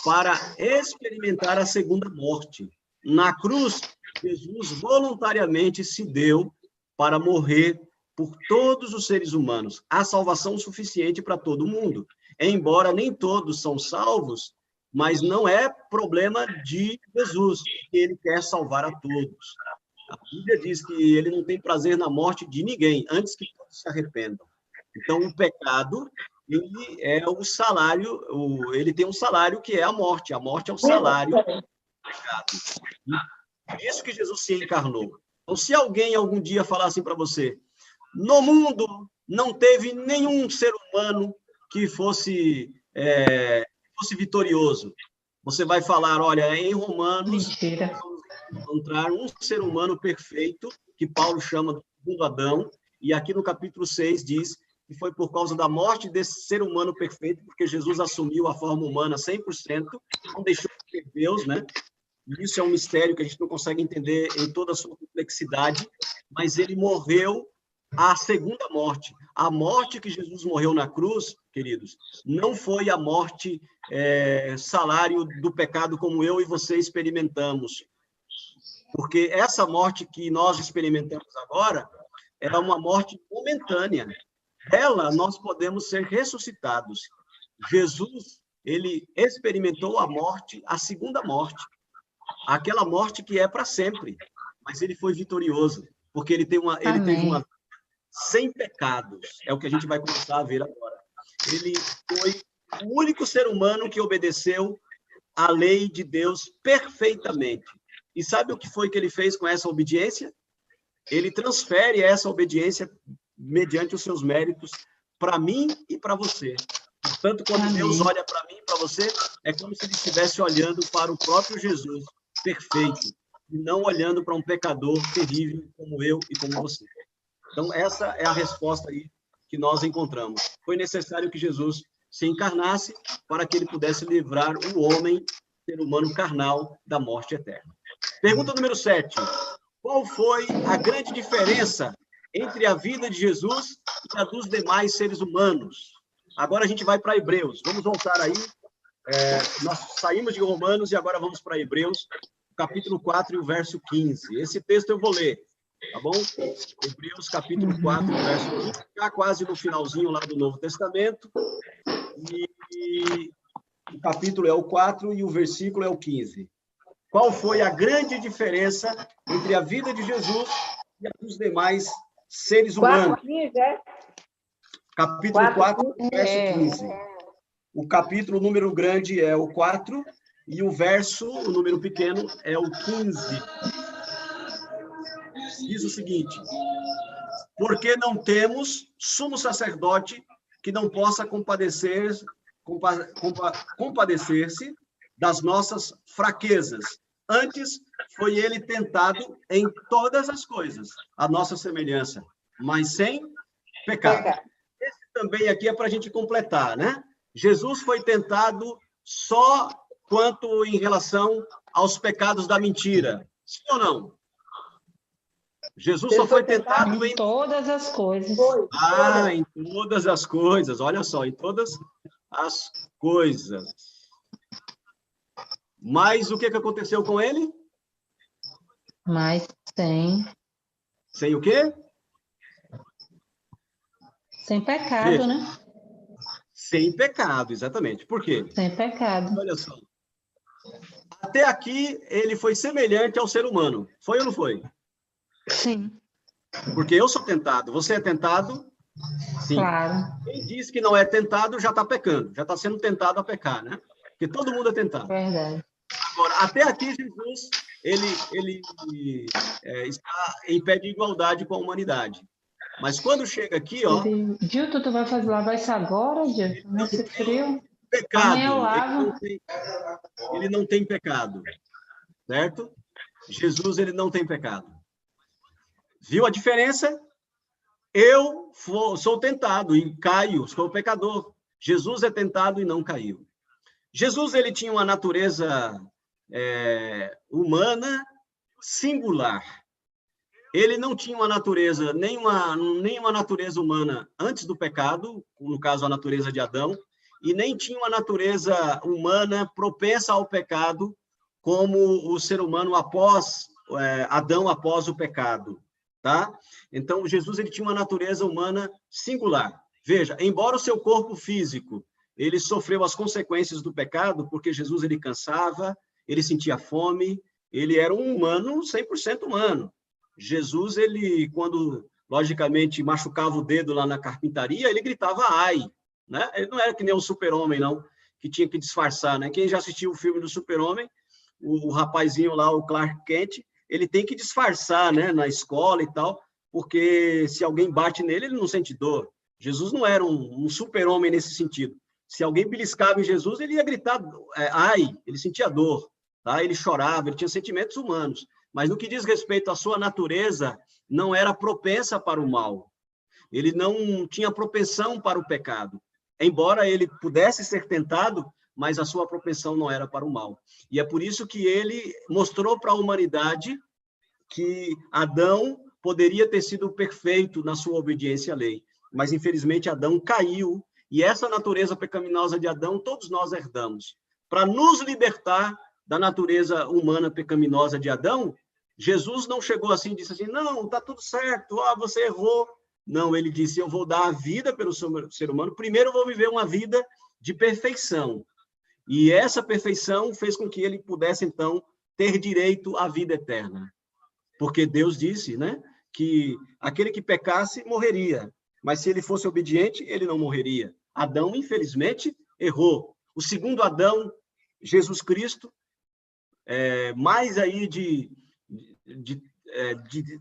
para experimentar a segunda morte. Na cruz, Jesus voluntariamente se deu para morrer por todos os seres humanos. Há salvação suficiente para todo mundo. Embora nem todos são salvos, mas não é problema de Jesus, que ele quer salvar a todos. A Bíblia diz que ele não tem prazer na morte de ninguém, antes que todos se arrependam. Então, o pecado, ele é o salário, ele tem um salário que é a morte. A morte é o salário do pecado. Por isso que Jesus se encarnou. Então, se alguém algum dia falar assim para você, no mundo não teve nenhum ser humano que fosse vitorioso, você vai falar, olha, em Romanos, vamos encontrar um ser humano perfeito, que Paulo chama do segundo Adão, e aqui no capítulo 6 diz que foi por causa da morte desse ser humano perfeito, porque Jesus assumiu a forma humana 100%, não deixou de ser Deus, né? e isso é um mistério que a gente não consegue entender em toda a sua complexidade, mas ele morreu a segunda morte. A morte que Jesus morreu na cruz, queridos, não foi a morte salário do pecado como eu e você experimentamos. Porque essa morte que nós experimentamos agora é uma morte momentânea. Dela, nós podemos ser ressuscitados. Jesus, ele experimentou a morte, a segunda morte. Aquela morte que é para sempre. Mas ele foi vitorioso, porque ele teve uma sem pecados. É o que a gente vai começar a ver agora. Ele foi o único ser humano que obedeceu à lei de Deus perfeitamente. E sabe o que foi que ele fez com essa obediência? Ele transfere essa obediência mediante os seus méritos para mim e para você. Portanto, quando Deus olha para mim e para você, é como se ele estivesse olhando para o próprio Jesus perfeito, e não olhando para um pecador terrível como eu e como você. Então, essa é a resposta aí que nós encontramos. Foi necessário que Jesus se encarnasse para que ele pudesse livrar o homem, ser humano carnal, da morte eterna. Pergunta número 7. Qual foi a grande diferença entre a vida de Jesus e a dos demais seres humanos? Agora a gente vai para Hebreus. Vamos voltar aí. Nós saímos de Romanos e agora vamos para Hebreus, capítulo 4 e o verso 15. Esse texto eu vou ler, tá bom? Hebreus, capítulo 4, verso 15, já quase no finalzinho lá do Novo Testamento. E o capítulo é o 4 e o versículo é o 15. Qual foi a grande diferença entre a vida de Jesus e a dos demais seres humanos?
4:15, é?
Capítulo 4, verso 15. O capítulo, o número grande é o 4 e o verso, o número pequeno, é o 15. Diz o seguinte: porque não temos sumo sacerdote que não possa compadecer-se das nossas fraquezas. Antes, foi ele tentado em todas as coisas, a nossa semelhança, mas sem pecado. Esse também aqui é para a gente completar, né? Jesus foi tentado só quanto em relação aos pecados da mentira. Sim ou não? Jesus só foi tentado em
todas as coisas.
em todas as coisas. Olha só, em todas as coisas. Mas o que aconteceu com ele?
Mas sem
Sem o quê?
pecado,
Veja.
né?
Sem pecado, exatamente. Por quê?
Sem pecado.
Olha só. Até aqui, ele foi semelhante ao ser humano. Foi ou não foi?
Sim.
Porque eu sou tentado. Você é tentado? Sim.
Claro.
Quem diz que não é tentado, já está pecando. Já está sendo tentado a pecar, né? Porque todo mundo é tentado.
Verdade.
Agora, até aqui, Jesus, ele está em pé de igualdade com a humanidade. Mas quando chega aqui, ó...
Gilton, tu vai lavar isso agora, Gilton? Nesse frio?
Pecado.
Amanhã eu lavo.
Ele não tem pecado. Certo? Jesus, ele não tem pecado. Viu a diferença? Eu sou tentado e caio, sou pecador. Jesus é tentado e não caiu. Jesus, ele tinha uma natureza humana singular. Ele não tinha uma natureza, nenhuma natureza humana antes do pecado, no caso, a natureza de Adão, e nem tinha uma natureza humana propensa ao pecado, como o ser humano após Adão, após o pecado, tá? Então, Jesus, ele tinha uma natureza humana singular. Veja, embora o seu corpo físico, ele sofreu as consequências do pecado, porque Jesus, ele cansava, ele sentia fome, ele era um humano, 100% humano. Jesus, ele, quando, logicamente, machucava o dedo lá na carpintaria, ele gritava ai, né? Ele não era que nem o Super-Homem, não, que tinha que disfarçar, né? Quem já assistiu o filme do Super-Homem, o rapazinho lá, o Clark Kent, ele tem que disfarçar, né, na escola e tal, porque se alguém bate nele, ele não sente dor. Jesus não era um super-homem nesse sentido. Se alguém beliscava em Jesus, ele ia gritar ai, ele sentia dor, tá? Ele chorava, ele tinha sentimentos humanos. Mas no que diz respeito à sua natureza, não era propensa para o mal. Ele não tinha propensão para o pecado. Embora ele pudesse ser tentado, mas a sua propensão não era para o mal. E é por isso que ele mostrou para a humanidade que Adão poderia ter sido perfeito na sua obediência à lei, mas infelizmente Adão caiu, e essa natureza pecaminosa de Adão todos nós herdamos. Para nos libertar da natureza humana pecaminosa de Adão, Jesus não chegou assim e disse assim, não, está tudo certo, você errou. Não, ele disse, eu vou dar a vida pelo ser humano, primeiro eu vou viver uma vida de perfeição. E essa perfeição fez com que ele pudesse, então, ter direito à vida eterna. Porque Deus disse, né, que aquele que pecasse morreria, mas se ele fosse obediente, ele não morreria. Adão, infelizmente, errou. O segundo Adão, Jesus Cristo, mais aí de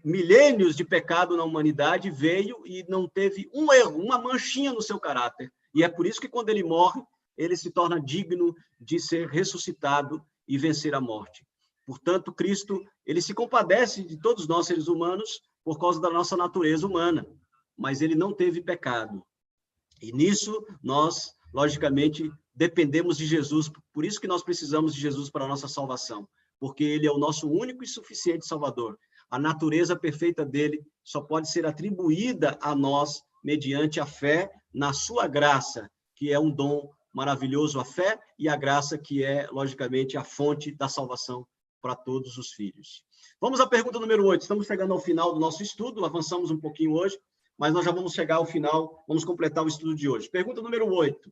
milênios de pecado na humanidade, veio e não teve um erro, uma manchinha no seu caráter. E é por isso que quando ele morre, ele se torna digno de ser ressuscitado e vencer a morte. Portanto, Cristo, ele se compadece de todos nós, seres humanos, por causa da nossa natureza humana, mas ele não teve pecado. E nisso, nós, logicamente, dependemos de Jesus, por isso que nós precisamos de Jesus para a nossa salvação, porque ele é o nosso único e suficiente Salvador. A natureza perfeita dele só pode ser atribuída a nós mediante a fé na sua graça, que é um dom maravilhoso, a fé e a graça, que é, logicamente, a fonte da salvação para todos os filhos. Vamos à pergunta número 8. Estamos chegando ao final do nosso estudo, avançamos um pouquinho hoje, mas nós já vamos chegar ao final, vamos completar o estudo de hoje. Pergunta número 8.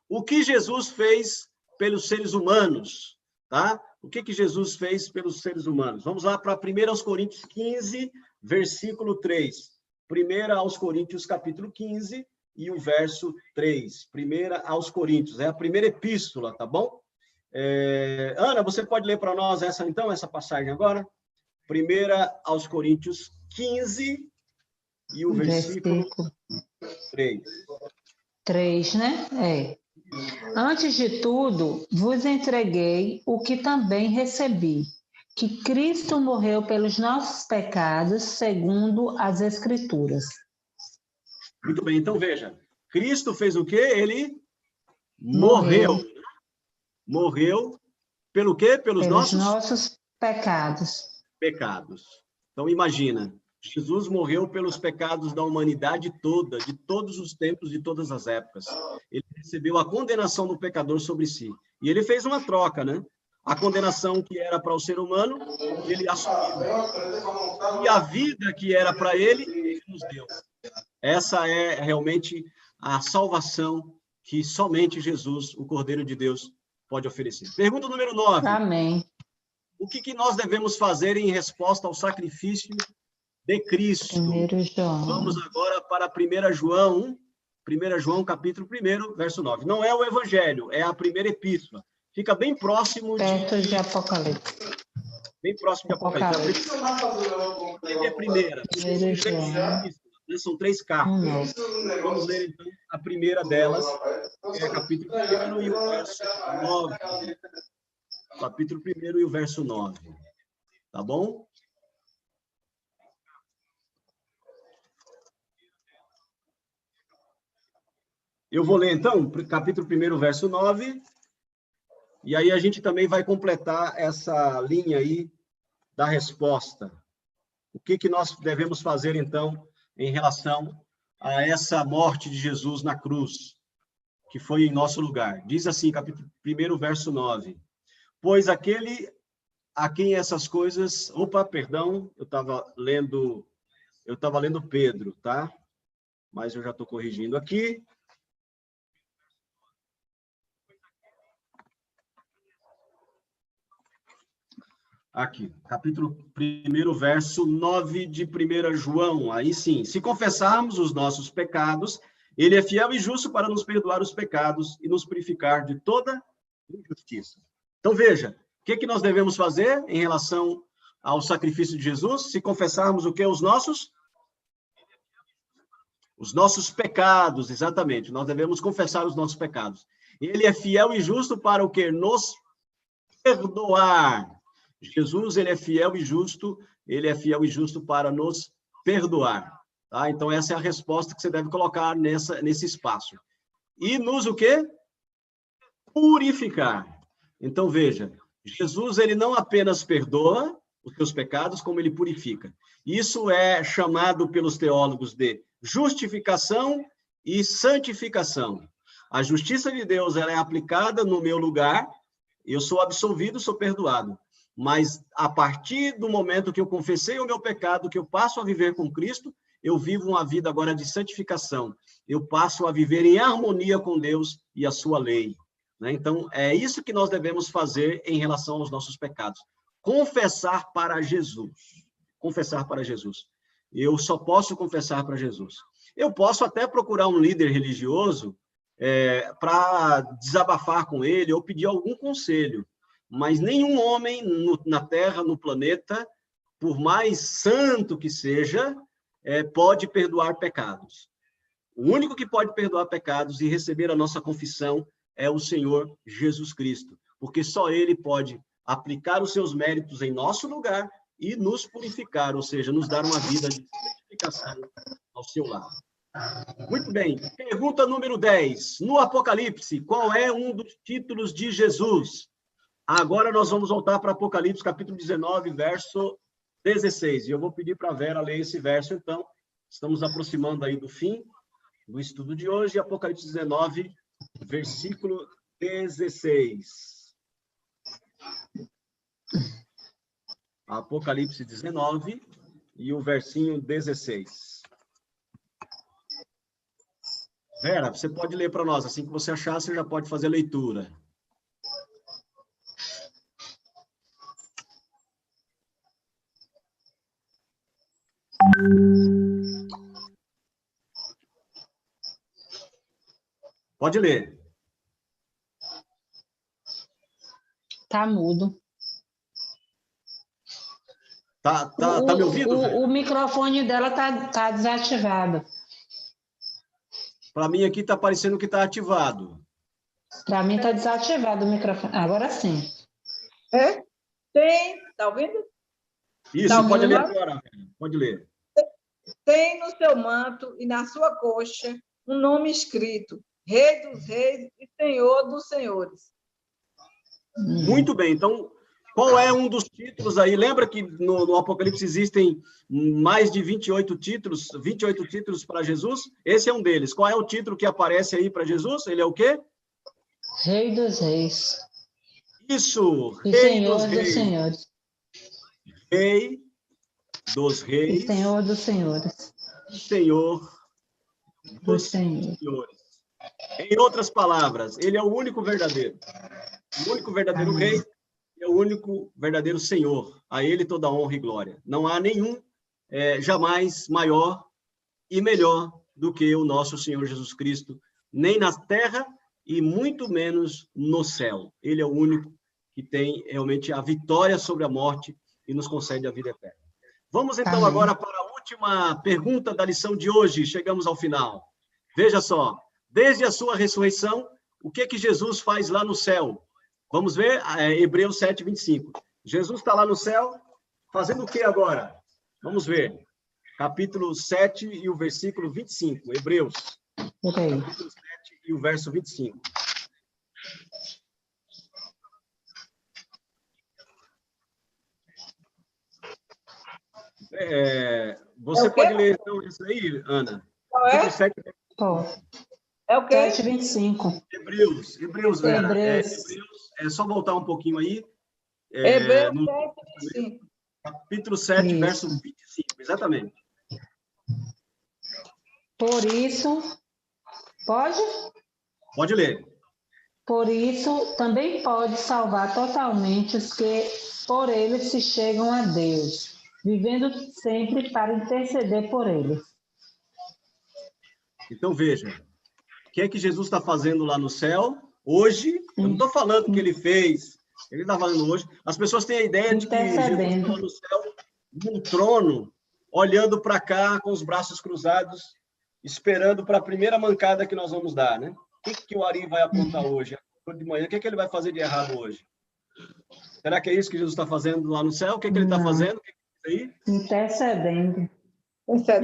O que Jesus fez pelos seres humanos? Tá? O que Jesus fez pelos seres humanos? Vamos lá para 1 Coríntios 15, versículo 3. 1 Coríntios, capítulo 15, e o verso 3. 1 Coríntios, é a primeira epístola, tá bom? Ana, você pode ler para nós essa passagem agora? 1 Coríntios 15, e o versículo 3.
3, né? Antes de tudo, vos entreguei o que também recebi, que Cristo morreu pelos nossos pecados, segundo as Escrituras.
Muito bem, então veja, Cristo fez o quê? Ele morreu. Morreu pelo quê? Pelos
nossos pecados.
Então imagina, Jesus morreu pelos pecados da humanidade toda, de todos os tempos, de todas as épocas. Ele recebeu a condenação do pecador sobre si. E ele fez uma troca, né? A condenação que era para o ser humano, ele assumiu. E a vida que era para ele, ele nos deu. Essa é realmente a salvação que somente Jesus, o Cordeiro de Deus, pode oferecer. Pergunta número 9.
Amém.
O que nós devemos fazer em resposta ao sacrifício de Cristo?
1 João.
Vamos agora para 1 João, 1 João, capítulo 1, verso 9. Não é o Evangelho, é a primeira epístola. Fica bem próximo
perto de Apocalipse.
Bem próximo de Apocalipse. É a primeira. São 3 cartas. Vamos ler, então, a primeira delas, que é capítulo 1 e o verso 9. Capítulo 1 e o verso 9. Tá bom? Eu vou ler, então, capítulo 1, verso 9, e aí a gente também vai completar essa linha aí da resposta. O que nós devemos fazer, então, em relação a essa morte de Jesus na cruz, que foi em nosso lugar. Diz assim, capítulo 1, verso 9. Pois aquele a quem essas coisas... Opa, perdão, eu estava lendo Pedro, tá? Mas eu já estou corrigindo aqui. Aqui, capítulo 1, verso 9 de 1 João. Aí sim, se confessarmos os nossos pecados, ele é fiel e justo para nos perdoar os pecados e nos purificar de toda injustiça. Então, veja, o que nós devemos fazer em relação ao sacrifício de Jesus? Se confessarmos o que? Os nossos pecados, exatamente. Nós devemos confessar os nossos pecados. Ele é fiel e justo para o quê? Nos perdoar. Jesus, ele é fiel e justo para nos perdoar, tá? Então, essa é a resposta que você deve colocar nesse espaço. E nos o quê? purificar. Então, veja, Jesus, ele não apenas perdoa os seus pecados, como ele purifica. Isso é chamado pelos teólogos de justificação e santificação. A justiça de Deus, ela é aplicada no meu lugar, eu sou absolvido, sou perdoado. Mas a partir do momento que eu confessei o meu pecado, que eu passo a viver com Cristo, eu vivo uma vida agora de santificação. Eu passo a viver em harmonia com Deus e a sua lei. Né? Então, é isso que nós devemos fazer em relação aos nossos pecados. Confessar para Jesus. Confessar para Jesus. Eu só posso confessar para Jesus. Eu posso até procurar um líder religioso para desabafar com ele ou pedir algum conselho. Mas nenhum homem na Terra, no planeta, por mais santo que seja, pode perdoar pecados. O único que pode perdoar pecados e receber a nossa confissão é o Senhor Jesus Cristo, porque só Ele pode aplicar os seus méritos em nosso lugar e nos purificar, ou seja, nos dar uma vida de santificação ao seu lado. Muito bem. Pergunta número 10. No Apocalipse, qual é um dos títulos de Jesus? Agora nós vamos voltar para Apocalipse, capítulo 19, verso 16. E eu vou pedir para a Vera ler esse verso, então. Estamos aproximando aí do fim do estudo de hoje. Apocalipse 19, versículo 16. Apocalipse 19 e o versinho 16. Vera, você pode ler para nós. Assim que você achar, você já pode fazer a leitura. Pode ler.
Tá mudo.
Tá me ouvindo?
O microfone dela tá desativado.
Para mim aqui está parecendo que está ativado.
Para mim tá desativado o microfone. Agora sim.
Tem, tá ouvindo?
Isso,
Tá
pode ler
ouvindo?
agora. Pode ler.
Tem no seu manto e na sua coxa um nome escrito: Rei dos Reis e Senhor dos Senhores.
Muito bem, então, qual é um dos títulos aí? Lembra que no Apocalipse existem mais de 28 títulos para Jesus? Esse é um deles. Qual é o título que aparece aí para Jesus? Ele é o quê?
Rei dos Reis.
Isso,
E
Rei
Senhor
dos
dos
Reis.
Senhores.
Rei dos Reis.
E Senhor dos Senhores.
Senhor
Dos
dos
Senhores.
Senhores. Em outras palavras, ele é o único verdadeiro. O único verdadeiro rei é o único verdadeiro Senhor. A ele toda honra e glória. Não há nenhum jamais maior e melhor do que o nosso Senhor Jesus Cristo, nem na terra e muito menos no céu. Ele é o único que tem realmente a vitória sobre a morte e nos concede a vida eterna. Vamos então agora para a última pergunta da lição de hoje. Chegamos ao final. Veja só, desde a sua ressurreição, o que Jesus faz lá no céu? Vamos ver Hebreus 7, 25. Jesus está lá no céu, fazendo o que agora? Vamos ver. Capítulo 7 e o versículo 25. Hebreus. Capítulo 7 e o verso 25. Você pode ler, então, isso aí, Ana?
Qual é?
7,
É o quê?
7:25.
Hebreus, Vera.
Hebreus.
É só voltar um pouquinho aí.
Hebreus
No
7, 25.
capítulo 7,
Isso.
verso 25. Exatamente.
Por isso, pode?
Pode ler.
Por isso, também pode salvar totalmente os que por ele se chegam a Deus, vivendo sempre para interceder por eles.
Então, veja. O que é que Jesus está fazendo lá no céu? Hoje, eu não estou falando que ele fez, ele está falando hoje. As pessoas têm a ideia de que Jesus está lá no céu, num trono, olhando para cá com os braços cruzados, esperando para a primeira mancada que nós vamos dar, né? O que o Ari vai aprontar hoje? De manhã, o que ele vai fazer de errado hoje? Será que é isso que Jesus está fazendo lá no céu? O que ele está fazendo? O que é isso aí?
Intercedendo.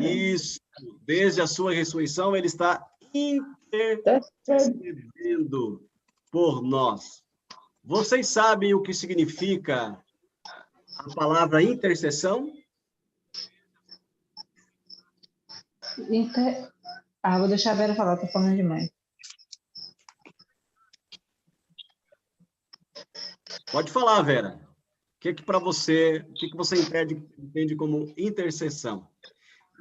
Isso. Desde a sua ressurreição, ele está intercedendo. por nós. Vocês sabem o que significa a palavra intercessão?
Vou deixar a Vera falar, estou falando demais.
Pode falar, Vera. O que para você, o que você entende como intercessão?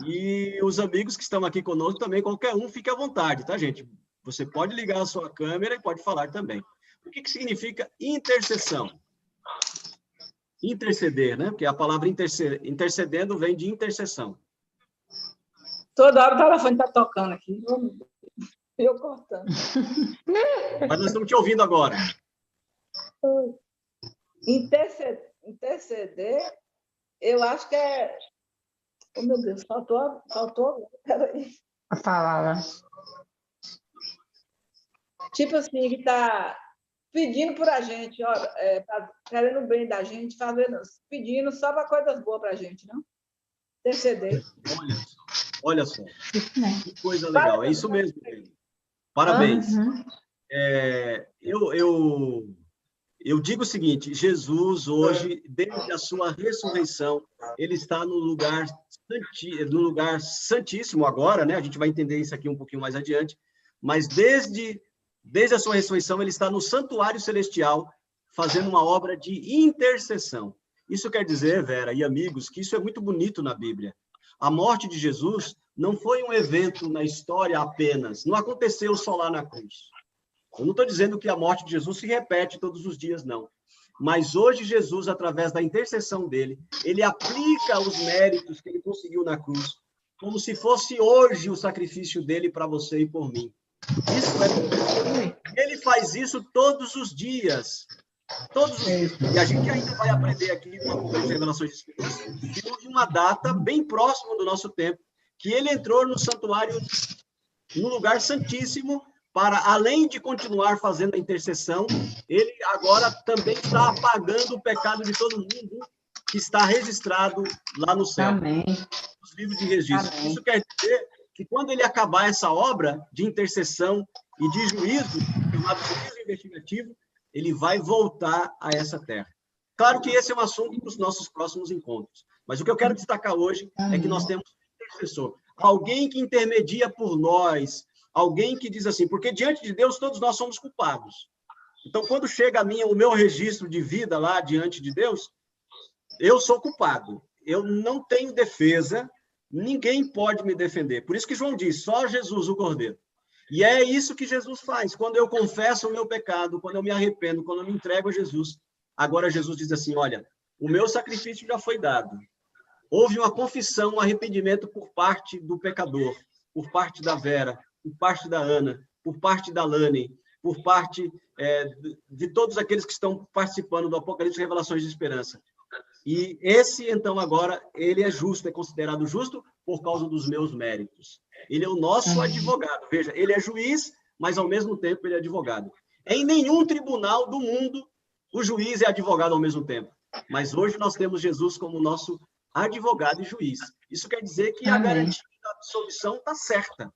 E os amigos que estão aqui conosco também, qualquer um, fique à vontade, tá, gente? Você pode ligar a sua câmera e pode falar também. O que significa intercessão? Interceder, né? Porque a palavra intercedendo vem de intercessão.
Toda hora o telefone está tocando aqui. Eu cortando.
Mas nós estamos te ouvindo agora.
Interceder, eu acho que é... Oh, meu Deus, faltou. Peraí.
A palavra.
Tipo assim, que está pedindo por a gente, ó, querendo o bem da gente, pedindo só para coisas boas para a gente, não? Interceder.
Olha só. Que coisa legal. É isso mesmo. Parabéns. Eu digo o seguinte, Jesus hoje, desde a sua ressurreição, ele está no lugar santíssimo agora, né? A gente vai entender isso aqui um pouquinho mais adiante, mas desde a sua ressurreição, ele está no santuário celestial, fazendo uma obra de intercessão. Isso quer dizer, Vera e amigos, que isso é muito bonito na Bíblia. A morte de Jesus não foi um evento na história apenas, não aconteceu só lá na cruz. Eu não estou dizendo que a morte de Jesus se repete todos os dias, não. Mas hoje Jesus, através da intercessão dele, ele aplica os méritos que ele conseguiu na cruz, como se fosse hoje o sacrifício dele para você e por mim. Ele faz isso todos os dias. Todos os dias. E a gente ainda vai aprender aqui nas revelações de Espírito que houve uma data bem próxima do nosso tempo, que ele entrou no santuário, no lugar santíssimo, para, além de continuar fazendo a intercessão, ele agora também está apagando o pecado de todo mundo que está registrado lá no céu.
Amém.
Nos livros de registro.
Amém.
Isso quer dizer que quando ele acabar essa obra de intercessão e de juízo, chamado juízo investigativo, ele vai voltar a essa terra. Claro que esse é um assunto para os nossos próximos encontros. Mas o que eu quero destacar hoje é que nós temos um intercessor. Alguém que intermedia por nós, alguém que diz assim, porque diante de Deus todos nós somos culpados. Então, quando chega o meu registro de vida lá diante de Deus, eu sou culpado. Eu não tenho defesa, ninguém pode me defender. Por isso que João diz, só Jesus o Cordeiro. E é isso que Jesus faz. Quando eu confesso o meu pecado, quando eu me arrependo, quando eu me entrego a Jesus, agora Jesus diz assim, olha, o meu sacrifício já foi dado. Houve uma confissão, um arrependimento por parte do pecador, por parte da Vera, por parte da Ana, por parte da Lani, por parte de todos aqueles que estão participando do Apocalipse e Revelações de Esperança. E esse, então, agora, ele é justo, é considerado justo por causa dos meus méritos. Ele é o nosso advogado. Veja, ele é juiz, mas, ao mesmo tempo, ele é advogado. Em nenhum tribunal do mundo, o juiz é advogado ao mesmo tempo. Mas hoje nós temos Jesus como nosso advogado e juiz. Isso quer dizer que a garantia da absolvição está certa.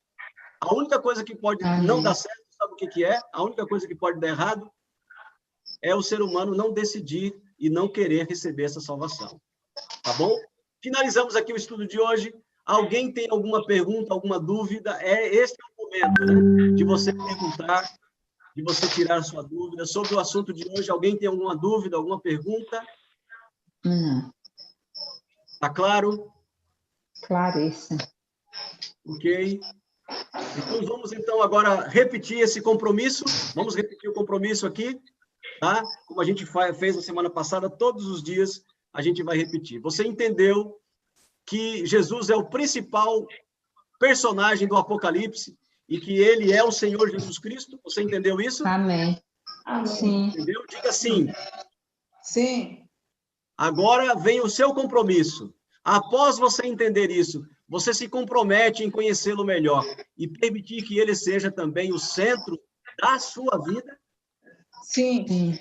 A única coisa que pode não dar certo, sabe o que é? A única coisa que pode dar errado é o ser humano não decidir e não querer receber essa salvação. Tá bom? Finalizamos aqui o estudo de hoje. Alguém tem alguma pergunta, alguma dúvida? Esse é o momento, né? De você perguntar, de você tirar sua dúvida. Sobre o assunto de hoje, alguém tem alguma dúvida, alguma pergunta? Tá claro?
Claríssimo.
Ok. Então, vamos, agora repetir esse compromisso. Vamos repetir o compromisso aqui, tá? Como a gente fez na semana passada, todos os dias a gente vai repetir. Você entendeu que Jesus é o principal personagem do Apocalipse e que ele é o Senhor Jesus Cristo? Você entendeu isso?
Amém. Sim.
Entendeu? Diga sim.
Sim.
Agora vem o seu compromisso. Após você entender isso, você se compromete em conhecê-lo melhor e permitir que ele seja também o centro da sua vida?
Sim.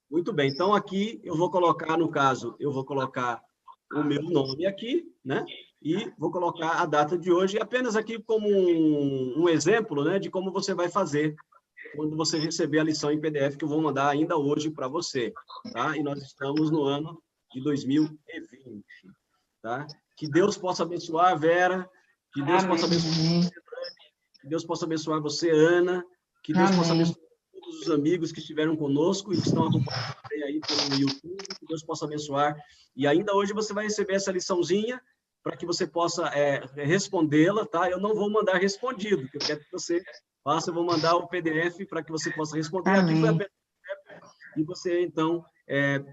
Muito bem. Então, aqui eu vou colocar, no caso, eu vou colocar o meu nome aqui, né? E vou colocar a data de hoje, apenas aqui como um exemplo, né, de como você vai fazer quando você receber a lição em PDF, que eu vou mandar ainda hoje para você, tá? E nós estamos no ano de 2020, tá? Que Deus possa abençoar a Vera, que Deus
Amém.
possa abençoar você, que Deus possa abençoar você, Ana, que Deus possa abençoar todos os amigos que estiveram conosco e que estão acompanhando aí pelo YouTube, que Deus possa abençoar. E ainda hoje você vai receber essa liçãozinha para que você possa respondê-la, tá? Eu não vou mandar respondido, que eu quero que você faça, eu vou mandar o PDF para que você possa responder. Aqui foi a PDF, e você, então,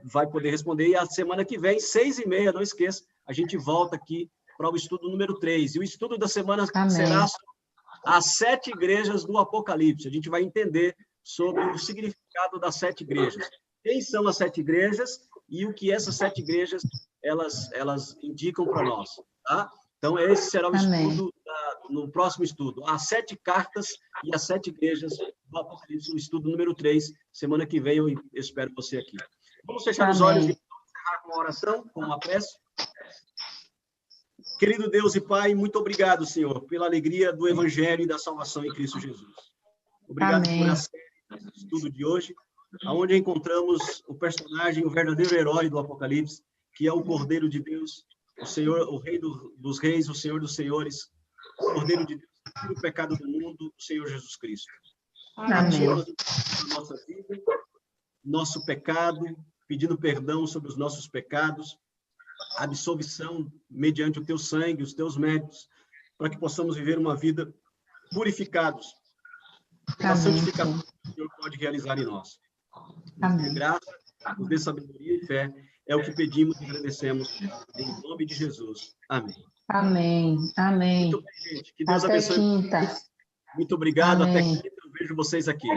vai poder responder. E a semana que vem, 6h30, não esqueça, a gente volta aqui para o estudo número 3. E o estudo da semana será as 7 igrejas do Apocalipse. A gente vai entender sobre o significado das 7 igrejas. Quem são as 7 igrejas e o que essas 7 igrejas elas indicam para nós, tá? Então, esse será o estudo no próximo estudo. As 7 cartas e as 7 igrejas do Apocalipse, o estudo número 3. Semana que vem eu espero você aqui. Vamos fechar os olhos e encerrar com uma oração, com uma prece. Querido Deus e Pai, muito obrigado, Senhor, pela alegria do Evangelho e da salvação em Cristo Jesus. Obrigado por esse estudo de hoje, onde encontramos o personagem, o verdadeiro herói do Apocalipse, que é o Cordeiro de Deus, o Senhor, o Rei dos Reis, o Senhor dos Senhores, o Cordeiro de Deus, que tira o pecado do mundo, o Senhor Jesus Cristo.
Amém.
A nossa vida, nosso pecado, pedindo perdão sobre os nossos pecados, absolvição mediante o teu sangue, os teus méritos, para que possamos viver uma vida purificados pela santificação que o Senhor pode realizar em nós. Nos dê graça, nos dê sabedoria e fé, é o que pedimos e agradecemos em nome de Jesus. Amém.
Amém. Amém.
Muito bem, gente. Que Deus
Até
abençoe.
quinta.
Muito obrigado.
Amém.
Até quinta. Eu vejo vocês aqui.